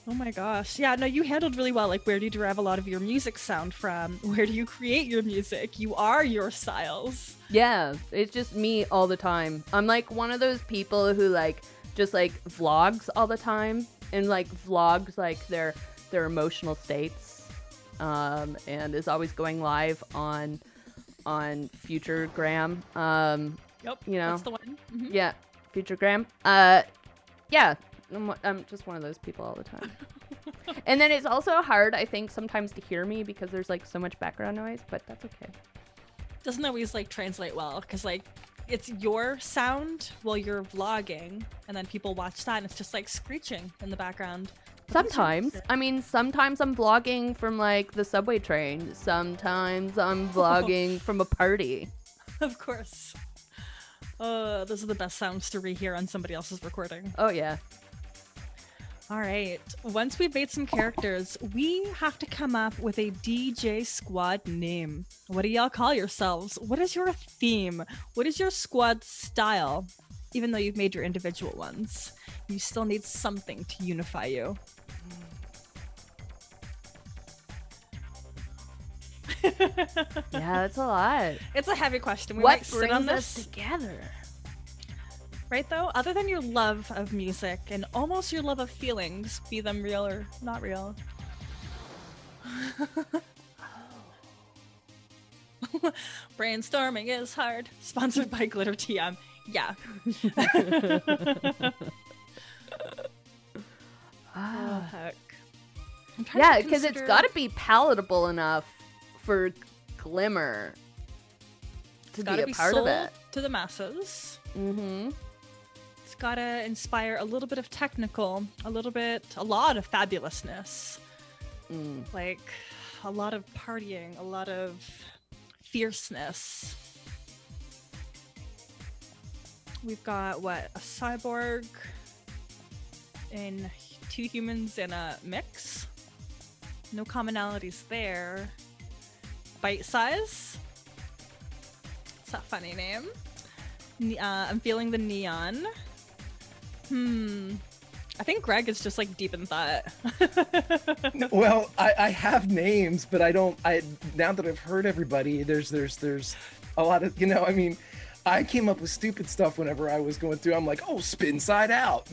Speaker 1: Oh my gosh. Yeah, no, you handled really well. Like, where do you derive a lot of your music sound from? Where do you create your music? You are your styles.
Speaker 2: Yeah, it's just me all the time. I'm like one of those people who like just like vlogs all the time and like vlogs like their emotional states, and is always going live on Futuregram.
Speaker 1: Yep,
Speaker 2: you know,
Speaker 1: that's the one. Mm-hmm.
Speaker 2: Yeah, Futuregram. Yeah. I'm just one of those people all the time. And then it's also hard, I think, sometimes to hear me because there's like so much background noise, but that's okay.
Speaker 1: Doesn't always like translate well because like it's your sound while you're vlogging and then people watch that and it's just like screeching in the background.
Speaker 2: Sometimes. I mean, sometimes I'm vlogging from like the subway train. Sometimes I'm vlogging from a party.
Speaker 1: Of course. Those are the best sounds to rehear on somebody else's recording.
Speaker 2: Oh, yeah.
Speaker 1: All right. Once we've made some characters, we have to come up with a DJ squad name. What do y'all call yourselves? What is your theme? What is your squad style? Even though you've made your individual ones, you still need something to unify you.
Speaker 2: Yeah, that's a lot.
Speaker 1: It's a heavy question. We
Speaker 2: What
Speaker 1: might sit
Speaker 2: brings
Speaker 1: on
Speaker 2: us
Speaker 1: this
Speaker 2: together?
Speaker 1: right though, other than your love of music and almost your love of feelings, be them real or not real. Brainstorming is hard. Sponsored by Glitter TM. Yeah. Oh, heck.
Speaker 2: Yeah, because it's got to be palatable enough for Glimmer to be a part of it.
Speaker 1: To the masses.
Speaker 2: Mm-hmm.
Speaker 1: It's got to inspire a little bit of technical, a lot of fabulousness. Like, a lot of partying, a lot of fierceness. We've got, what, a cyborg and 2 humans in a mix? No commonalities there. Bite size? It's a funny name. I'm feeling the neon. I think Greg is just like deep in thought.
Speaker 3: Well, I have names, but now that I've heard everybody, there's a lot of, I mean, I came up with stupid stuff whenever I was going through. I'm like, oh, spin side out,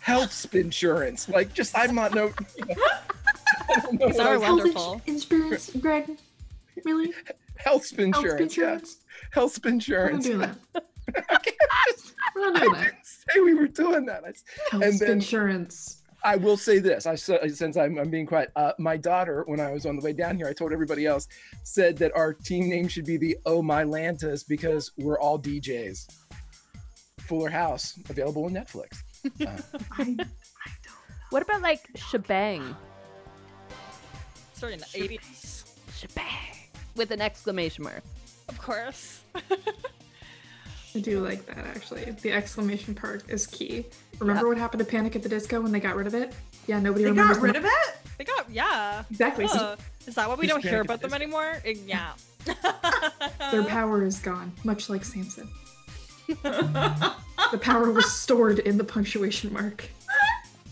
Speaker 3: health insurance. Like, just, I'm not no. I don't know.
Speaker 1: These are wonderful.
Speaker 4: Health insurance, Greg? Really?
Speaker 3: Health insurance, yes. Health insurance.
Speaker 4: We're not doing that.
Speaker 3: I
Speaker 4: We're not doing
Speaker 3: didn't
Speaker 4: that.
Speaker 3: say we were doing that.
Speaker 4: Health insurance.
Speaker 3: I will say this. Since I'm being quiet, my daughter, when I was on the way down here, I told everybody else, said that our team name should be the Oh My Lantas because we're all DJs. Fuller House, available on Netflix.
Speaker 5: I don't know.
Speaker 2: What about like shebang?
Speaker 1: Sorry, in the 80s.
Speaker 2: Shebang with an exclamation mark.
Speaker 1: Of course.
Speaker 4: I do like that, actually. The exclamation part is key. Remember what happened to Panic at the Disco when they got rid of it? Yeah, nobody
Speaker 5: They
Speaker 4: remembers.
Speaker 5: got rid of it?
Speaker 1: They got, yeah.
Speaker 4: Exactly. So
Speaker 1: Is that why we
Speaker 3: Who's
Speaker 1: don't hear
Speaker 3: Panic at
Speaker 1: about
Speaker 3: the
Speaker 1: them
Speaker 3: Disco?
Speaker 1: anymore? Yeah.
Speaker 4: their power is gone, much like Samson. The power was stored in the punctuation mark.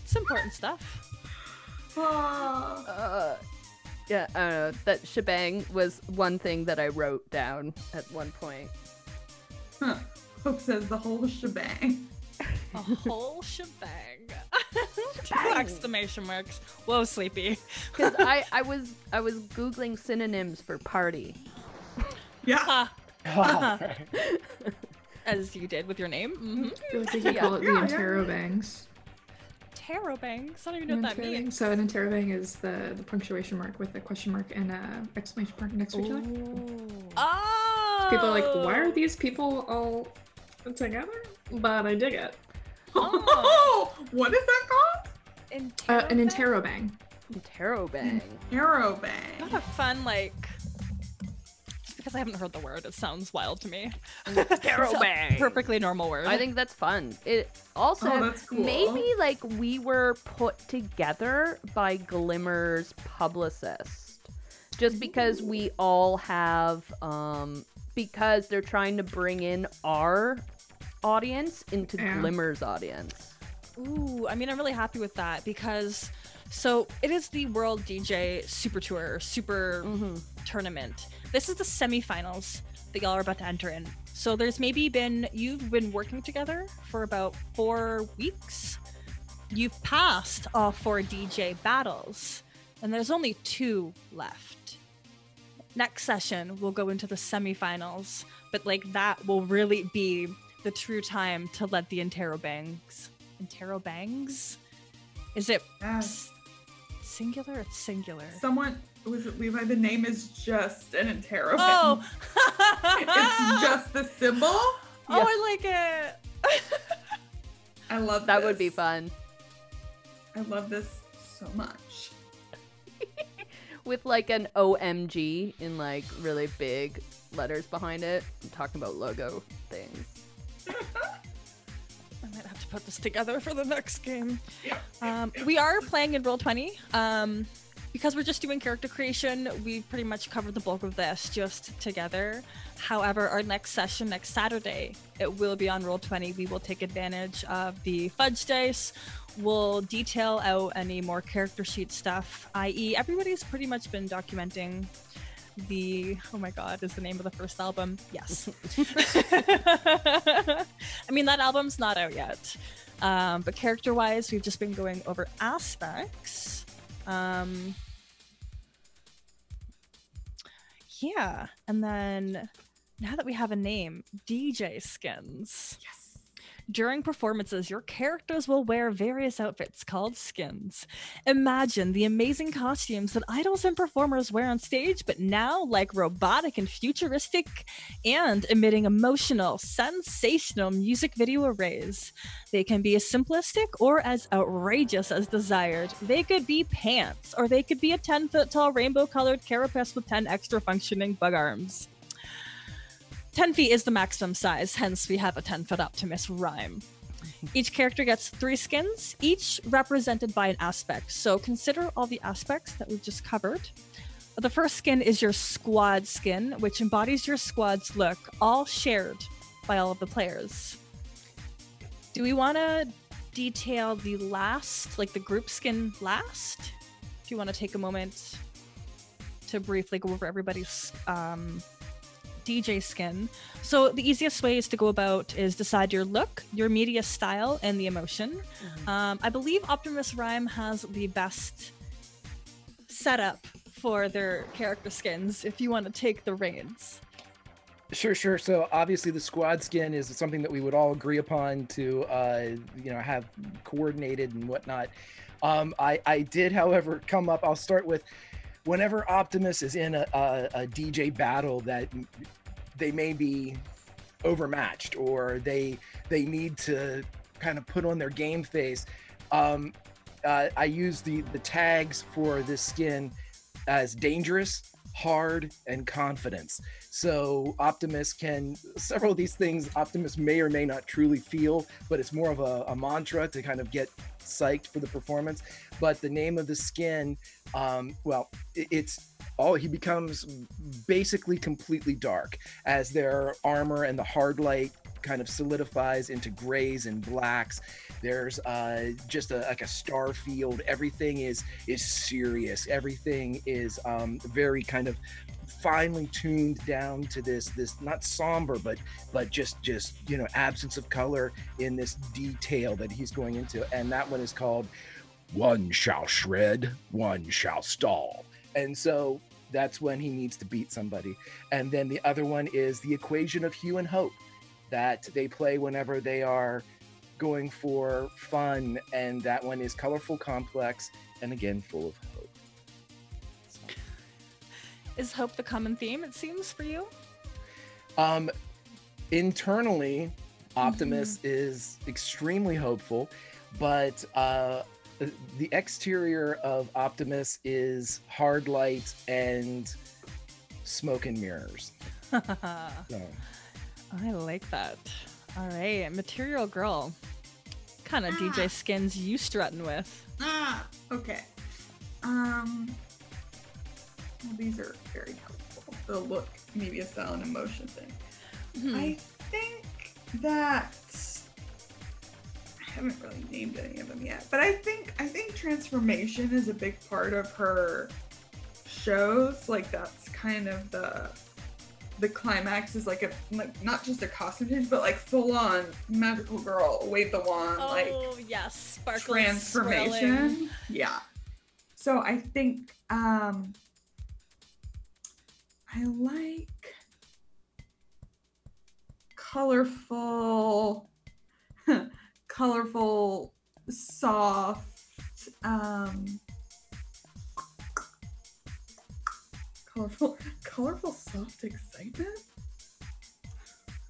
Speaker 1: It's important stuff.
Speaker 2: Yeah, I don't know. That shebang was one thing that I wrote down at one point.
Speaker 5: Hope says the whole shebang.
Speaker 1: A whole shebang. Two exclamation marks. Whoa, sleepy.
Speaker 2: Because I was Googling synonyms for party.
Speaker 5: Yeah.
Speaker 1: As you did with your name. Mm-hmm.
Speaker 4: I feel like we could call it the interrobangs.
Speaker 1: Tarot bangs. I don't even know what that means.
Speaker 4: So an interrobang is the punctuation mark with a question mark and a exclamation mark next to each other.
Speaker 1: Oh.
Speaker 4: People are like, why are these people all together? But I dig it.
Speaker 5: Oh, what is that called?
Speaker 4: An interrobang.
Speaker 2: Interrobang.
Speaker 5: Interrobang.
Speaker 1: Not a fun, like... Just because I haven't heard the word, it sounds wild to me.
Speaker 2: Interrobang.
Speaker 1: Perfectly normal word.
Speaker 2: I think that's fun. It also
Speaker 5: that's cool.
Speaker 2: maybe like we were put together by Glimmer's publicist, just because we all have because they're trying to bring in our audience into Glimmer's audience.
Speaker 1: Ooh, I mean, I'm really happy with that because, so it is the World DJ Super Tour, Super Tournament. This is the semifinals that y'all are about to enter in. So there's you've been working together for about 4 weeks. You've passed all 4 DJ battles, and there's only 2 left. Next session, we'll go into the semifinals, but like that will really be the true time to let the interrobangs. Is it singular? It's singular.
Speaker 5: Someone was it Levi? The name is just an interrobang.
Speaker 1: Oh,
Speaker 5: It's just the symbol.
Speaker 1: Oh, I like it.
Speaker 5: I love
Speaker 2: That
Speaker 5: this.
Speaker 2: would be fun.
Speaker 5: I love this so much.
Speaker 2: With like an OMG in like really big letters behind it. I'm talking about logo things.
Speaker 1: I might have to put this together for the next game. We are playing in Roll20. Because we're just doing character creation, we've pretty much covered the bulk of this just together. However, our next session, next Saturday, it will be on Roll20. We will take advantage of the fudge dice. We'll detail out any more character sheet stuff, i.e. everybody's pretty much been documenting the, oh my god, is the name of the first album? Yes. I mean, that album's not out yet. But character-wise, we've just been going over aspects. Yeah, and then now that we have a name, DJ skins.
Speaker 5: Yes.
Speaker 1: During performances, your characters will wear various outfits called skins. Imagine the amazing costumes that idols and performers wear on stage, but now like robotic and futuristic and emitting emotional, sensational music video arrays. They can be as simplistic or as outrageous as desired. They could be pants, or they could be a 10-foot tall rainbow-colored carapace with 10 extra functioning bug arms. 10 feet is the maximum size, hence we have a 10-foot Optimus rhyme. Each character gets 3 skins, each represented by an aspect. So consider all the aspects that we've just covered. The first skin is your squad skin, which embodies your squad's look, all shared by all of the players. Do we want to detail the last, like the group skin last? Do you want to take a moment to briefly go over everybody's DJ skin? So the easiest ways to go about is decide your look, your media style, and the emotion. I believe Optimus Rhyme has the best setup for their character skins if you want to take the reins.
Speaker 3: Sure. So obviously the squad skin is something that we would all agree upon to, have coordinated and whatnot. I did, however, come up. I'll start with whenever Optimus is in a DJ battle that they may be overmatched or they need to kind of put on their game face. I use the tags for this skin as dangerous, hard, and confidence. So Optimus several of these things Optimus may or may not truly feel, but it's more of a mantra to kind of get psyched for the performance. But the name of the skin, he becomes basically completely dark as their armor and the hard light kind of solidifies into grays and blacks. There's just like a star field. Everything is serious. Everything is very kind of finely tuned down to this not somber but just absence of color in this detail that he's going into. And that one is called One Shall Shred, One Shall Stall. And so that's when he needs to beat somebody. And then the other one is the equation of hue and hope that they play whenever they are going for fun, and that one is colorful, complex, and again full of hope. So.
Speaker 1: Is hope the common theme, it seems, for you?
Speaker 3: Internally, Optimus is extremely hopeful, but the exterior of Optimus is hard light and smoke and mirrors. So.
Speaker 1: I like that. All right, Material Girl. What kind of DJ skins you strutting with?
Speaker 5: Okay. Well, these are very helpful. The look, media style, and emotion thing. I think that I haven't really named any of them yet, but I think transformation is a big part of her shows. Like that's kind of the climax is like not just a costume change, but like full on magical girl, wave the wand,
Speaker 1: yes, sparkles,
Speaker 5: transformation.
Speaker 1: swirling.
Speaker 5: Yeah. So I think I like colorful, soft, colorful, soft excitement.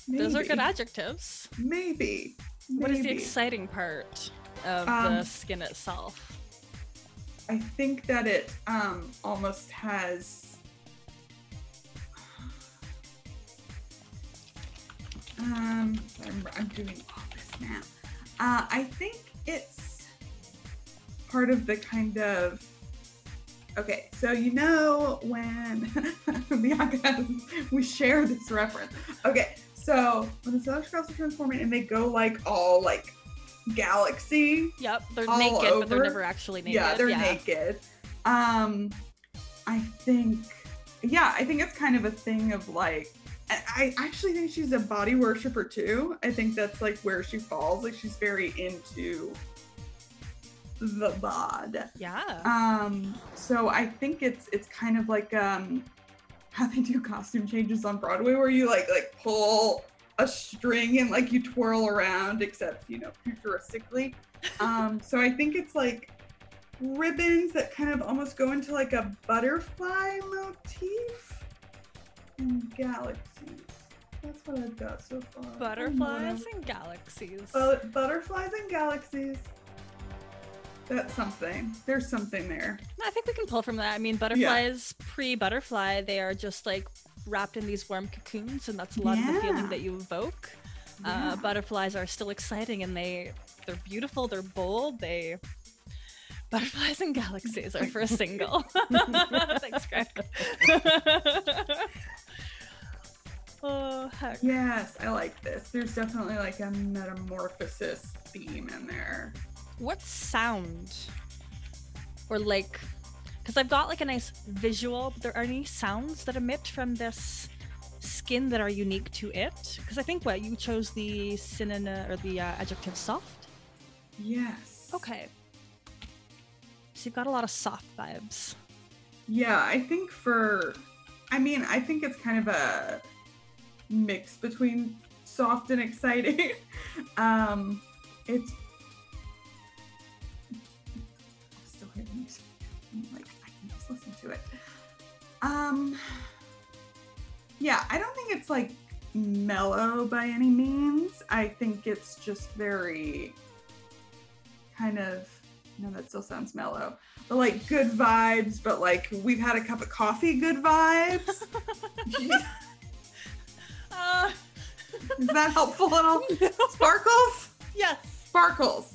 Speaker 5: Maybe.
Speaker 1: Those are good adjectives.
Speaker 5: Maybe.
Speaker 1: What is the exciting part of the skin itself?
Speaker 5: I think that it almost has I'm doing all this now. I think it's part of the kind of okay, so when Bianca we share this reference. Okay, so when the Celestial Girls are transforming and they go like all like galaxy.
Speaker 1: Yep, they're naked, but they're never actually naked.
Speaker 5: Yeah, they're naked. I think it's kind of a thing of like, I actually think she's a body worshiper too. I think that's like where she falls. Like she's very into the bod.
Speaker 1: Yeah.
Speaker 5: So I think it's kind of like how they do costume changes on Broadway where you like pull a string and like you twirl around, except futuristically. So I think it's like ribbons that kind of almost go into like a butterfly motif and galaxies. That's what I've got so far.
Speaker 1: Butterflies and galaxies.
Speaker 5: Butterflies and galaxies. That's something. There's something there.
Speaker 1: I think we can pull from that. I mean, butterflies pre-butterfly, they are just like wrapped in these warm cocoons, and that's a lot of the feeling that you evoke. Butterflies are still exciting, and they're beautiful, they're bold, Butterflies and Galaxies are for a single. Thanks, Greg. Oh, heck.
Speaker 5: Yes, I like this. There's definitely like a metamorphosis theme in there.
Speaker 1: What sound? Or like, because I've got like a nice visual, but there are any sounds that emit from this skin that are unique to it? Because I think you chose the synonym or the adjective soft?
Speaker 5: Yes.
Speaker 1: Okay. So you've got a lot of soft vibes.
Speaker 5: Yeah, I think it's kind of mix between soft and exciting. It's still hearing music. I'm like, I can just listen to it. Yeah, I don't think it's like mellow by any means. I think it's just very kind of, no, that still sounds mellow, but like good vibes, but like we've had a cup of coffee good vibes. Is that helpful at all? Sparkles?
Speaker 1: Yes.
Speaker 5: Sparkles.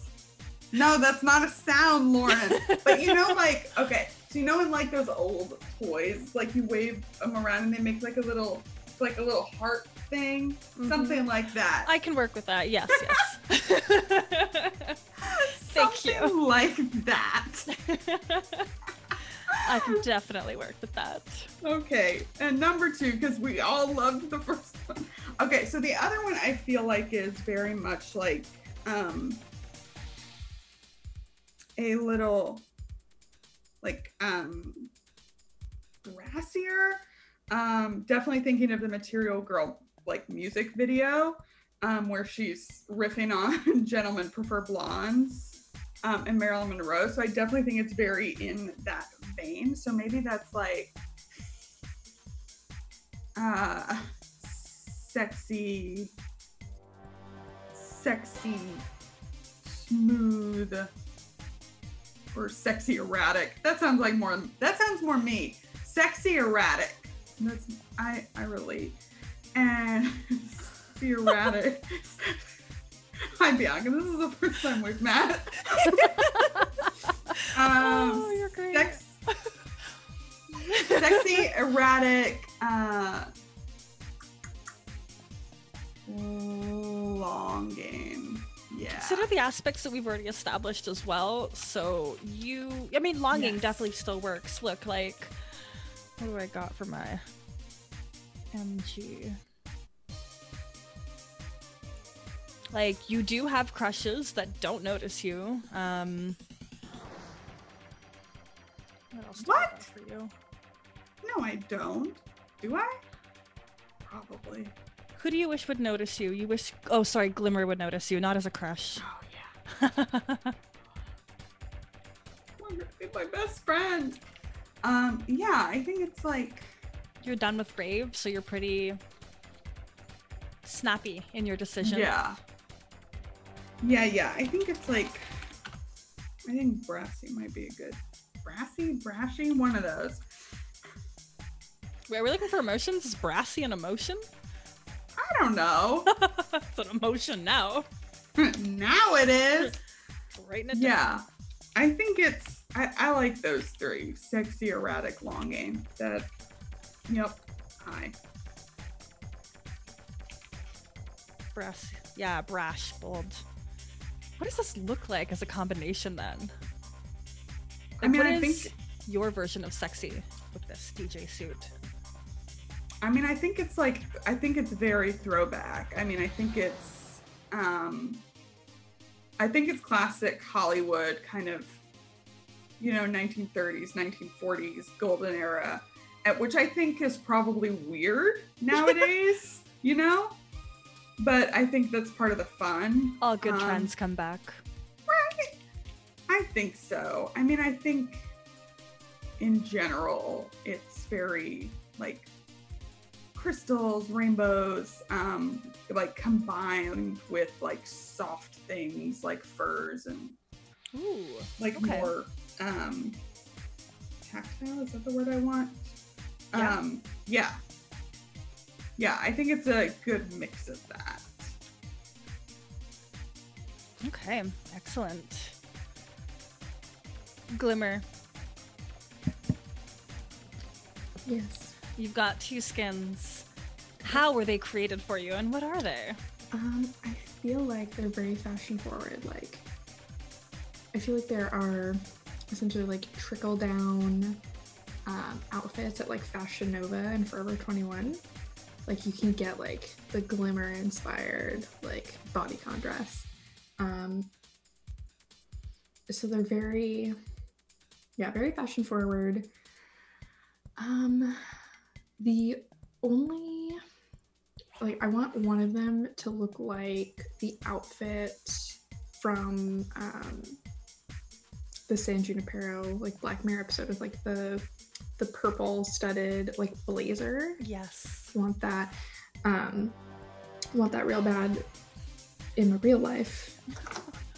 Speaker 5: No, that's not a sound, Lauren. But you know, like, okay, so you know in like those old toys, like you wave them around and they make like a little heart thing, something like that.
Speaker 1: I can work with that. Yes, yes. Thank you.
Speaker 5: Something like that.
Speaker 1: I can definitely work with that.
Speaker 5: Okay, and number 2, because we all loved the first one. Okay, so the other one I feel like is very much like a little like brassier. Definitely thinking of the Material Girl like music video where she's riffing on Gentlemen Prefer Blondes and Marilyn Monroe. So I definitely think it's very in that vein. So maybe that's like sexy, smooth, or sexy erratic. That sounds more me. Sexy erratic. That's I relate. And sexy erratic. Hi Bianca, this is the first time we've met.
Speaker 1: Oh, you're great.
Speaker 5: Sexy, erratic, long game. Yeah.
Speaker 1: Consider the aspects that we've already established as well. So longing definitely still works. Look, like, what do I got for my MG? Like, you do have crushes that don't notice you. What else do I have for you?
Speaker 5: No, I don't. Do I? Probably.
Speaker 1: Who do you wish would notice you? You wish... Oh, sorry, Glimmer would notice you, not as a crush.
Speaker 5: Oh, yeah. Glimmer is my best friend. Yeah, I think it's like...
Speaker 1: You're done with Brave, so you're pretty snappy in your decision.
Speaker 5: Yeah. Yeah. I think it's like... I think Brassy might be a good... Brashy? One of those.
Speaker 1: Wait, are we looking for emotions? Is Brassy an emotion?
Speaker 5: I don't know.
Speaker 1: It's an emotion now.
Speaker 5: Now it is.
Speaker 1: Writing it down.
Speaker 5: Yeah. I think it's... I like those 3. Sexy, erratic, longing. That... Yep. Hi.
Speaker 1: Brass. Yeah, brash, bold. What does this look like as a combination then? Like,
Speaker 5: I mean,
Speaker 1: what
Speaker 5: I
Speaker 1: is
Speaker 5: think
Speaker 1: your version of sexy with this DJ suit?
Speaker 5: I mean, I think it's very throwback. I mean, I think it's classic Hollywood kind of, 1930s, 1940s golden era, which I think is probably weird nowadays, but I think that's part of the fun.
Speaker 1: All good trends come back.
Speaker 5: Right. I think so. I mean, I think in general, it's very like crystals, rainbows, like combined with like soft things like furs and more tactile. Is that the word I want? Yeah, I think it's a good mix of that.
Speaker 1: Okay, excellent. Glimmer.
Speaker 4: Yes.
Speaker 1: You've got 2 skins. How were they created for you, and what are they?
Speaker 4: I feel like they're very fashion forward. Like, I feel like there are essentially like trickle down outfits at like Fashion Nova and Forever 21. Like, you can get like the Glimmer inspired like bodycon dress. So they're very fashion forward. The only I want one of them to look like the outfit from the San Junipero like Black Mirror episode with like the purple studded like blazer.
Speaker 1: Yes.
Speaker 4: Want that real bad in my real life.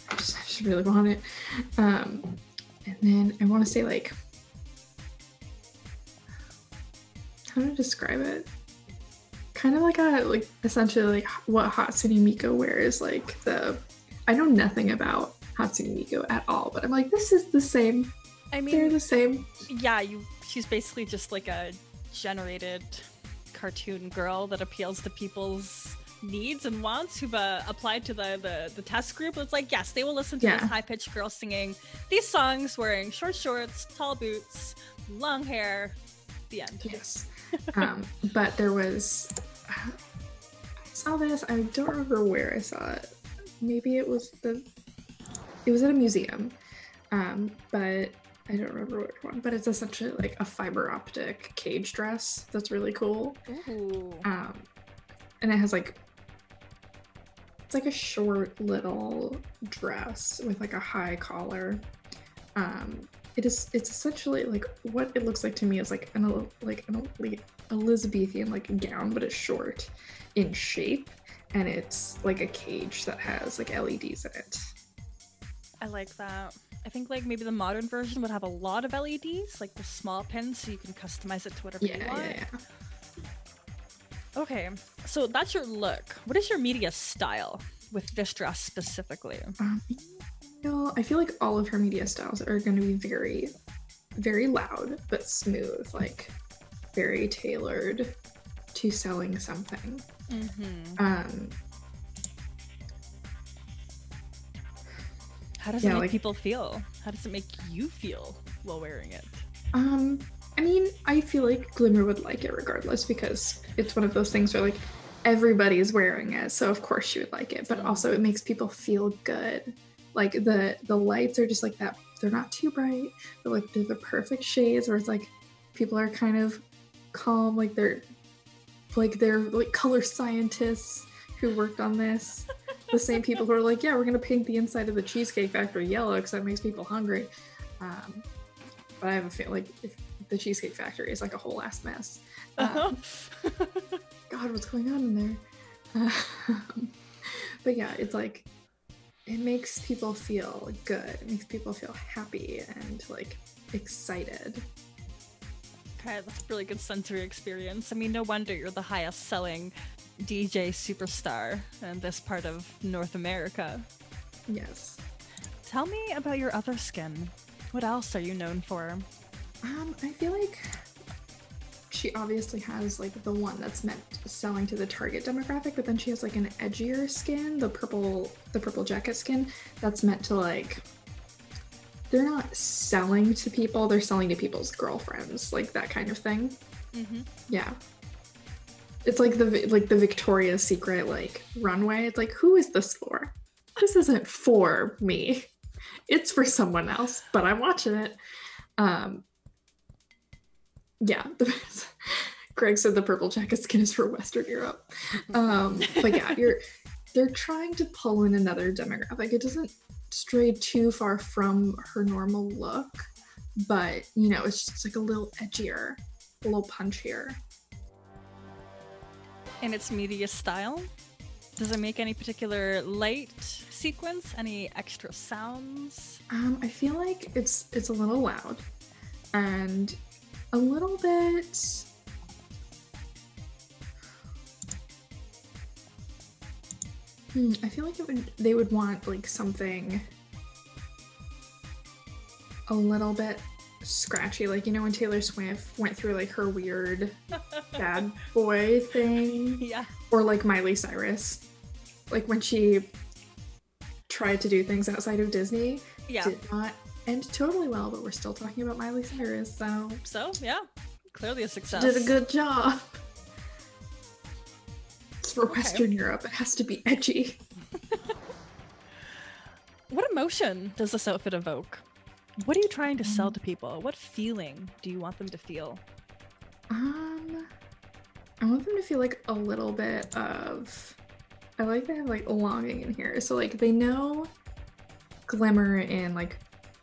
Speaker 4: I just really want it. And then I want to say like, how to describe it? Kind of like essentially like what Hatsune Miku wears. Like I know nothing about Hatsune Miku at all, but I'm like, this is the same.
Speaker 1: I mean,
Speaker 4: they're the same.
Speaker 1: Yeah, she's basically just like a generated cartoon girl that appeals to people's needs and wants who've applied to the test group. It's like, yes, they will listen to this high-pitched girl singing these songs wearing short shorts, tall boots, long hair. The end.
Speaker 4: Yes. But there was I saw this, I don't remember where I saw it. Maybe it was at a museum. But I don't remember which one, but it's essentially like a fiber optic cage dress that's really cool.
Speaker 1: Ooh.
Speaker 4: And it has like, it's like a short little dress with like a high collar. It's essentially like what it looks like to me is like an Elizabethan like gown, but it's short in shape, and it's like a cage that has like LEDs in it.
Speaker 1: I like that. I think like maybe the modern version would have a lot of LEDs, like the small pins, so you can customize it to whatever you want.
Speaker 4: Yeah.
Speaker 1: Okay, so that's your look. What is your media style with this dress specifically?
Speaker 4: I feel like all of her media styles are going to be very, very loud, but smooth, like very tailored to selling something.
Speaker 1: Mm-hmm. How does it make people feel? How does it make you feel while wearing it?
Speaker 4: I mean, I feel like Glimmer would like it regardless, because it's one of those things where like everybody's wearing it, so of course she would like it, but also it makes people feel good. Like the lights are just like that, they're not too bright, but like they're the perfect shades where it's like people are kind of calm, like they're like color scientists who worked on this. The same people who are like, yeah, we're gonna paint the inside of the Cheesecake Factory yellow because that makes people hungry. But I have a feel like if the Cheesecake Factory is like a whole ass mess. God, what's going on in there? But yeah, it's like, it makes people feel good. It makes people feel happy and like excited.
Speaker 1: Okay, that's a really good sensory experience. I mean, no wonder you're the highest selling DJ superstar in this part of North America.
Speaker 4: Yes.
Speaker 1: Tell me about your other skin. What else are you known for?
Speaker 4: I feel like she obviously has like the one that's meant selling to the target demographic, but then she has like an edgier skin, the purple jacket skin, that's meant to like, they're not selling to people, they're selling to people's girlfriends, like that kind of thing.
Speaker 1: Mm-hmm.
Speaker 4: Yeah. It's like the Victoria's Secret like runway. It's like, who is this for? This isn't for me. It's for someone else, but I'm watching it. Yeah. Greg said the purple jacket skin is for Western Europe. But yeah, they're trying to pull in another demographic. It doesn't stray too far from her normal look, but you know, it's just like a little edgier, a little punchier.
Speaker 1: In its media style, does it make any particular light sequence? Any extra sounds?
Speaker 4: I feel like it's a little loud and a little bit. I feel like they would want like something a little bit scratchy, like, you know, when Taylor Swift went through like her weird bad boy thing.
Speaker 1: Yeah.
Speaker 4: Or like Miley Cyrus, like when she tried to do things outside of Disney.
Speaker 1: Yeah.
Speaker 4: Did not end totally well, but we're still talking about Miley Cyrus,
Speaker 1: so yeah, clearly a success.
Speaker 4: Did a good job. It's for Western Europe, it has to be edgy.
Speaker 1: What emotion does this outfit evoke? What are you trying to sell to people? What feeling do you want them to feel?
Speaker 4: I want them to feel like a little bit of, I like to have like longing in here. So like they know glimmer in like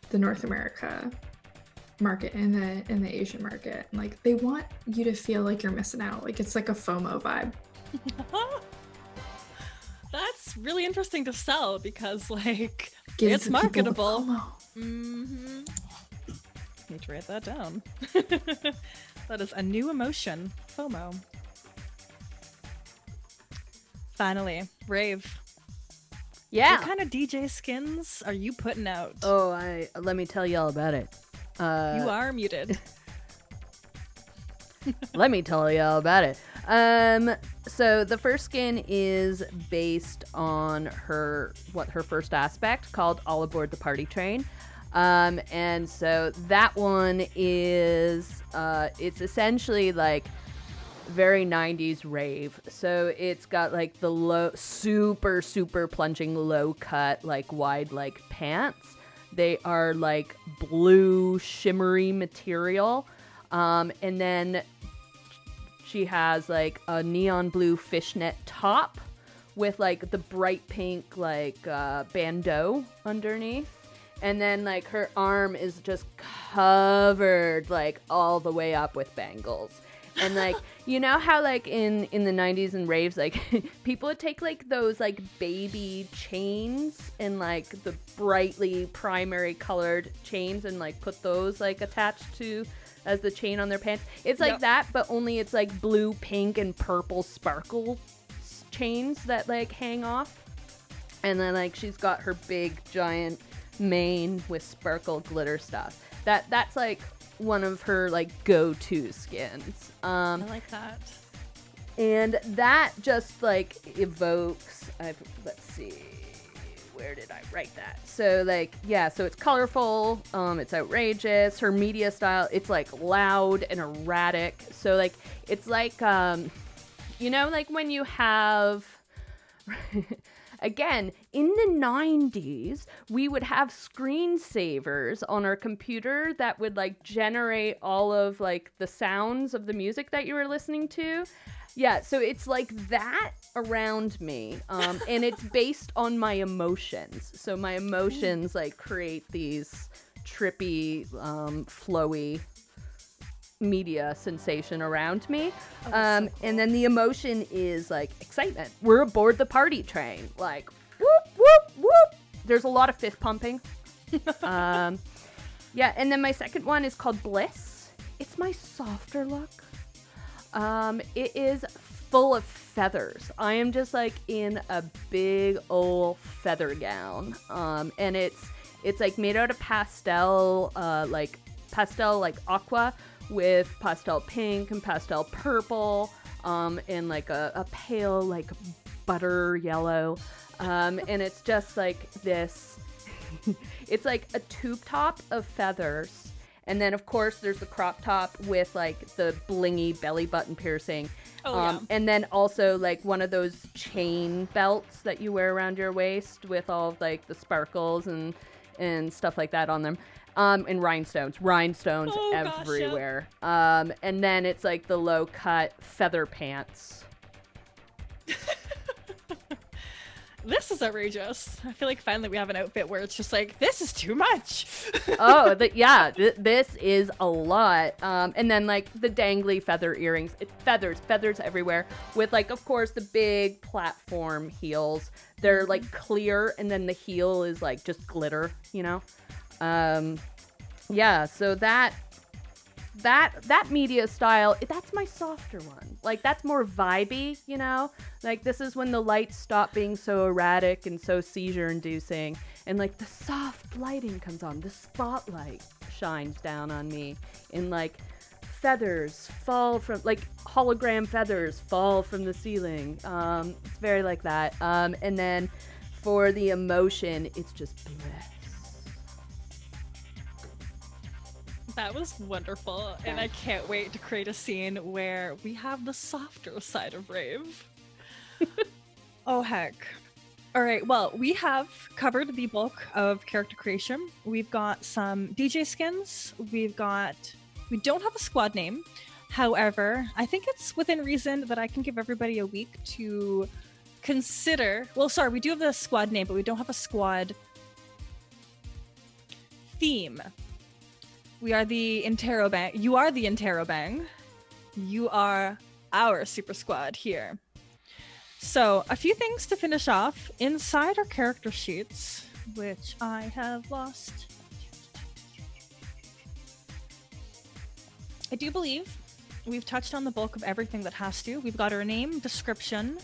Speaker 4: the North America market and the Asian market. And like they want you to feel like you're missing out. Like it's like a FOMO vibe.
Speaker 1: That's really interesting to sell because like
Speaker 4: Gives
Speaker 1: it's
Speaker 4: the people the
Speaker 1: marketable.
Speaker 4: FOMO.
Speaker 1: Mm-hmm. Need to write that down. That is a new emotion, FOMO. Finally, Rave.
Speaker 2: Yeah.
Speaker 1: What kind of DJ skins are you putting out?
Speaker 2: Oh, let me tell you all about it.
Speaker 1: You are muted.
Speaker 2: Let me tell you all about it. So the first skin is based on her first aspect called All Aboard the Party Train. And so that one is, it's essentially like very 90s rave. So it's got like the low, super plunging low cut, like wide like pants. They are like blue shimmery material. And then she has like a neon blue fishnet top with like the bright pink like bandeau underneath. And then like her arm is just covered like all the way up with bangles. And like, you know how like in the 90s and raves, like people would take like those like baby chains and like the brightly primary colored chains and like put those like attached to as the chain on their pants. It's like that, but only it's like blue, pink, and purple sparkle chains that like hang off. And then like she's got her big giant mane with sparkle glitter stuff. That's like one of her like go-to skins.
Speaker 1: I like that.
Speaker 2: And that just like evokes, let's see, where did I write that? So like, yeah, so it's colorful, it's outrageous, her media style, it's like loud and erratic. So like, it's like, you know, like when you have, again, in the 90s, we would have screensavers on our computer that would like generate all of like the sounds of the music that you were listening to. Yeah, so it's like that around me, and it's based on my emotions. So my emotions like create these trippy, flowy media sensation around me.
Speaker 1: So cool.
Speaker 2: And then the emotion is like excitement. We're aboard the party train. Like, whoop, whoop, whoop. There's a lot of fist pumping. Yeah, and then my second one is called Bliss. It's my softer look. It is full of feathers. I am just like in a big old feather gown. And it's like made out of pastel like aqua with pastel pink and pastel purple, and like a pale like butter yellow. And it's just like this, it's like a tube top of feathers. And then, of course, there's the crop top with, like, the blingy belly button piercing.
Speaker 1: Yeah.
Speaker 2: And then also, like, one of those chain belts that you wear around your waist with all of, like, the sparkles and stuff like that on them. And rhinestones everywhere.
Speaker 1: Gosh, yeah.
Speaker 2: And then it's, like, the low-cut feather pants.
Speaker 1: This is outrageous. I feel like finally we have an outfit where it's just like, this is too much.
Speaker 2: Oh, this is a lot. And then like the dangly feather earrings, feathers everywhere with like, of course, the big platform heels. They're like clear, and then the heel is like just glitter, you know? Yeah, so that media style, that's my softer one. Like, that's more vibey, you know? Like, this is when the lights stop being so erratic and so seizure-inducing, and, like, the soft lighting comes on. The spotlight shines down on me, and, like, feathers fall from, like, hologram feathers fall from the ceiling. It's very like that. And then for the emotion, it's just bliss.
Speaker 1: That was wonderful, and I can't wait to create a scene where we have the softer side of Rave. Oh, heck. All right, well, we have covered the bulk of character creation. We've got some DJ skins. We don't have a squad name. However, I think it's within reason that I can give everybody a week to consider. Well, sorry, we do have the squad name, but we don't have a squad theme. We are the Interrobang. You are the Interrobang. You are our super squad here. So, a few things to finish off. Inside our character sheets, which I have lost. I do believe we've touched on the bulk of everything that has to. We've got our name, description.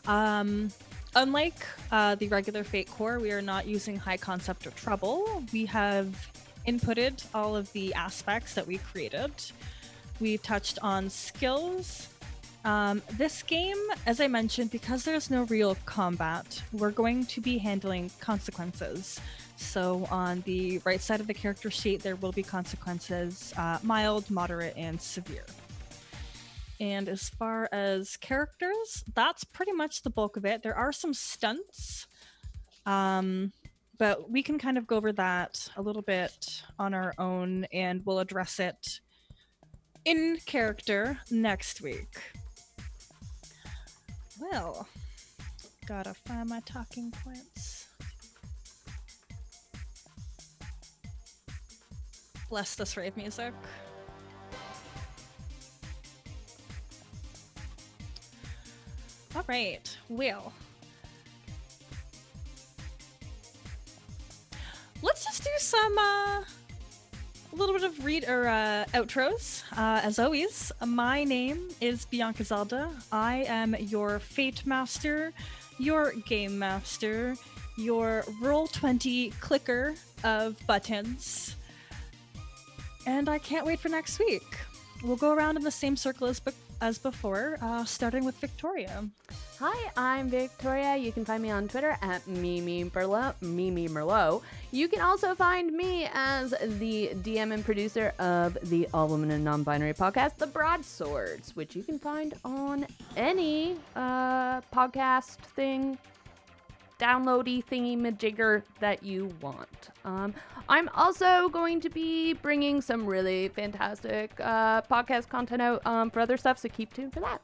Speaker 1: Unlike the regular Fate Core, we are not using high concept or trouble. We have inputted all of the aspects that we created. We've touched on skills. This game, as I mentioned, because there's no real combat, we're going to be handling consequences. So on the right side of the character sheet, there will be consequences, mild, moderate, and severe. And as far as characters, that's pretty much the bulk of it. There are some stunts, but we can kind of go over that a little bit on our own, and we'll address it in character next week. Well, gotta find my talking points. Bless this rave music. All right, well, let's just do some a little bit of outros. As always, my name is Bianca Zelda. I am your Fate Master, your Game Master, your Roll20 clicker of buttons, and I can't wait for next week. We'll go around in the same circle as before, starting with Victoria.
Speaker 2: Hi, I'm Victoria. You can find me on Twitter at Mimi Merlot. You can also find me as the DM and producer of the All Women and Non-Binary podcast, The Broadswords, which you can find on any podcast thing, downloady thingy-majigger that you want. I'm also going to be bringing some really fantastic podcast content out for other stuff, so keep tuned for that.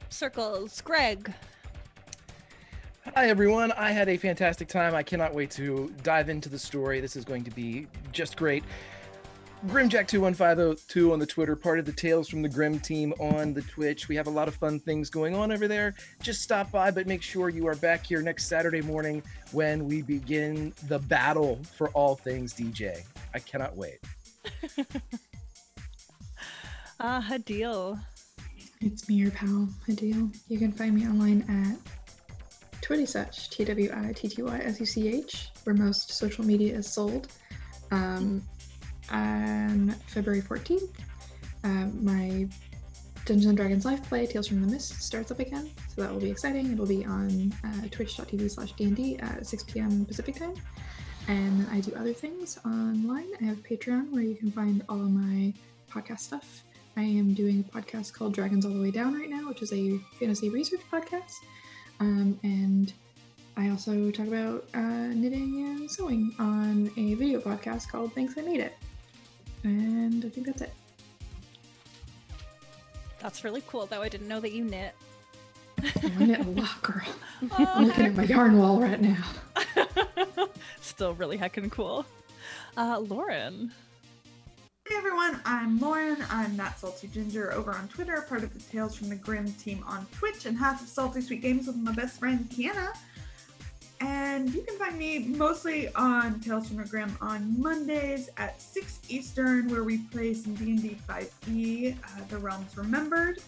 Speaker 1: Circles. Greg.
Speaker 3: Hi, everyone. I had a fantastic time. I cannot wait to dive into the story. This is going to be just great. Grimjack21502 on the Twitter, part of the Tales from the Grim team on the Twitch. We have a lot of fun things going on over there. Just stop by, but make sure you are back here next Saturday morning when we begin the battle for all things DJ. I cannot wait.
Speaker 1: Hadil.
Speaker 4: It's me, your pal, Hadil. You can find me online at Twittysuch, TWITTYSUCH, where most social media is sold. On February 14th, my Dungeons & Dragons live play, Tales from the Mist, starts up again, so that will be exciting. It'll be on twitch.tv/D&D at 6 p.m. Pacific time. And I do other things online. I have Patreon, where you can find all of my podcast stuff. I am doing a podcast called Dragons All the Way Down right now, which is a fantasy research podcast. And I also talk about knitting and sewing on a video podcast called Thanks I Made It. And I think that's it.
Speaker 1: That's really cool, though. I didn't know that you knit.
Speaker 4: I knit a lot, girl. I'm looking at my yarn wall right now.
Speaker 1: Still really heckin' cool. Lauren.
Speaker 5: Hey everyone, I'm Lauren. I'm That Salty Ginger over on Twitter, part of the Tales from the Grim team on Twitch, and half of Salty Sweet Games with my best friend Kiana. And you can find me mostly on Tales from the Grim on Mondays at 6 Eastern, where we play some D&D 5e, The Realms Remembered.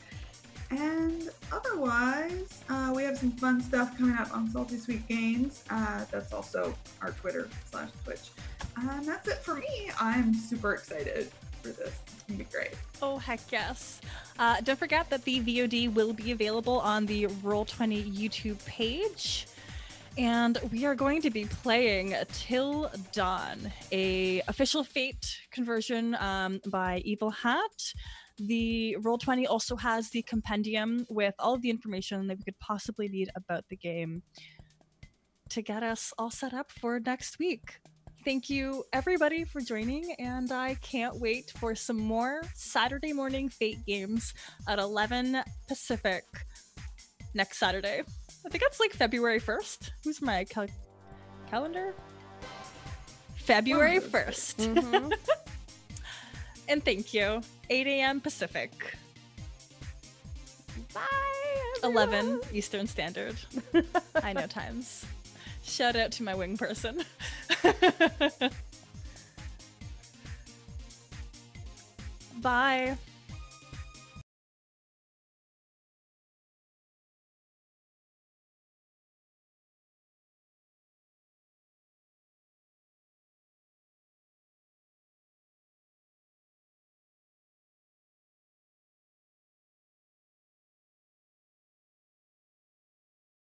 Speaker 5: And otherwise, we have some fun stuff coming up on Salty Sweet Games. That's also our Twitter/Twitch. And that's it for me. I'm super excited for this. It's gonna be great.
Speaker 1: Oh, heck yes. Don't forget that the VOD will be available on the Roll20 YouTube page. And we are going to be playing Til Dawn, a official Fate conversion by Evil Hat. The Roll20 also has the compendium with all of the information that we could possibly need about the game to get us all set up for next week. Thank you, everybody, for joining, and I can't wait for some more Saturday morning Fate games at 11 Pacific next Saturday. I think that's like February 1st. Who's my calendar? February 1st.
Speaker 2: Mm-hmm.
Speaker 1: And thank you. 8 a.m. Pacific.
Speaker 2: Bye, everyone.
Speaker 1: 11 Eastern Standard. I know times. Shout out to my wing person. Bye.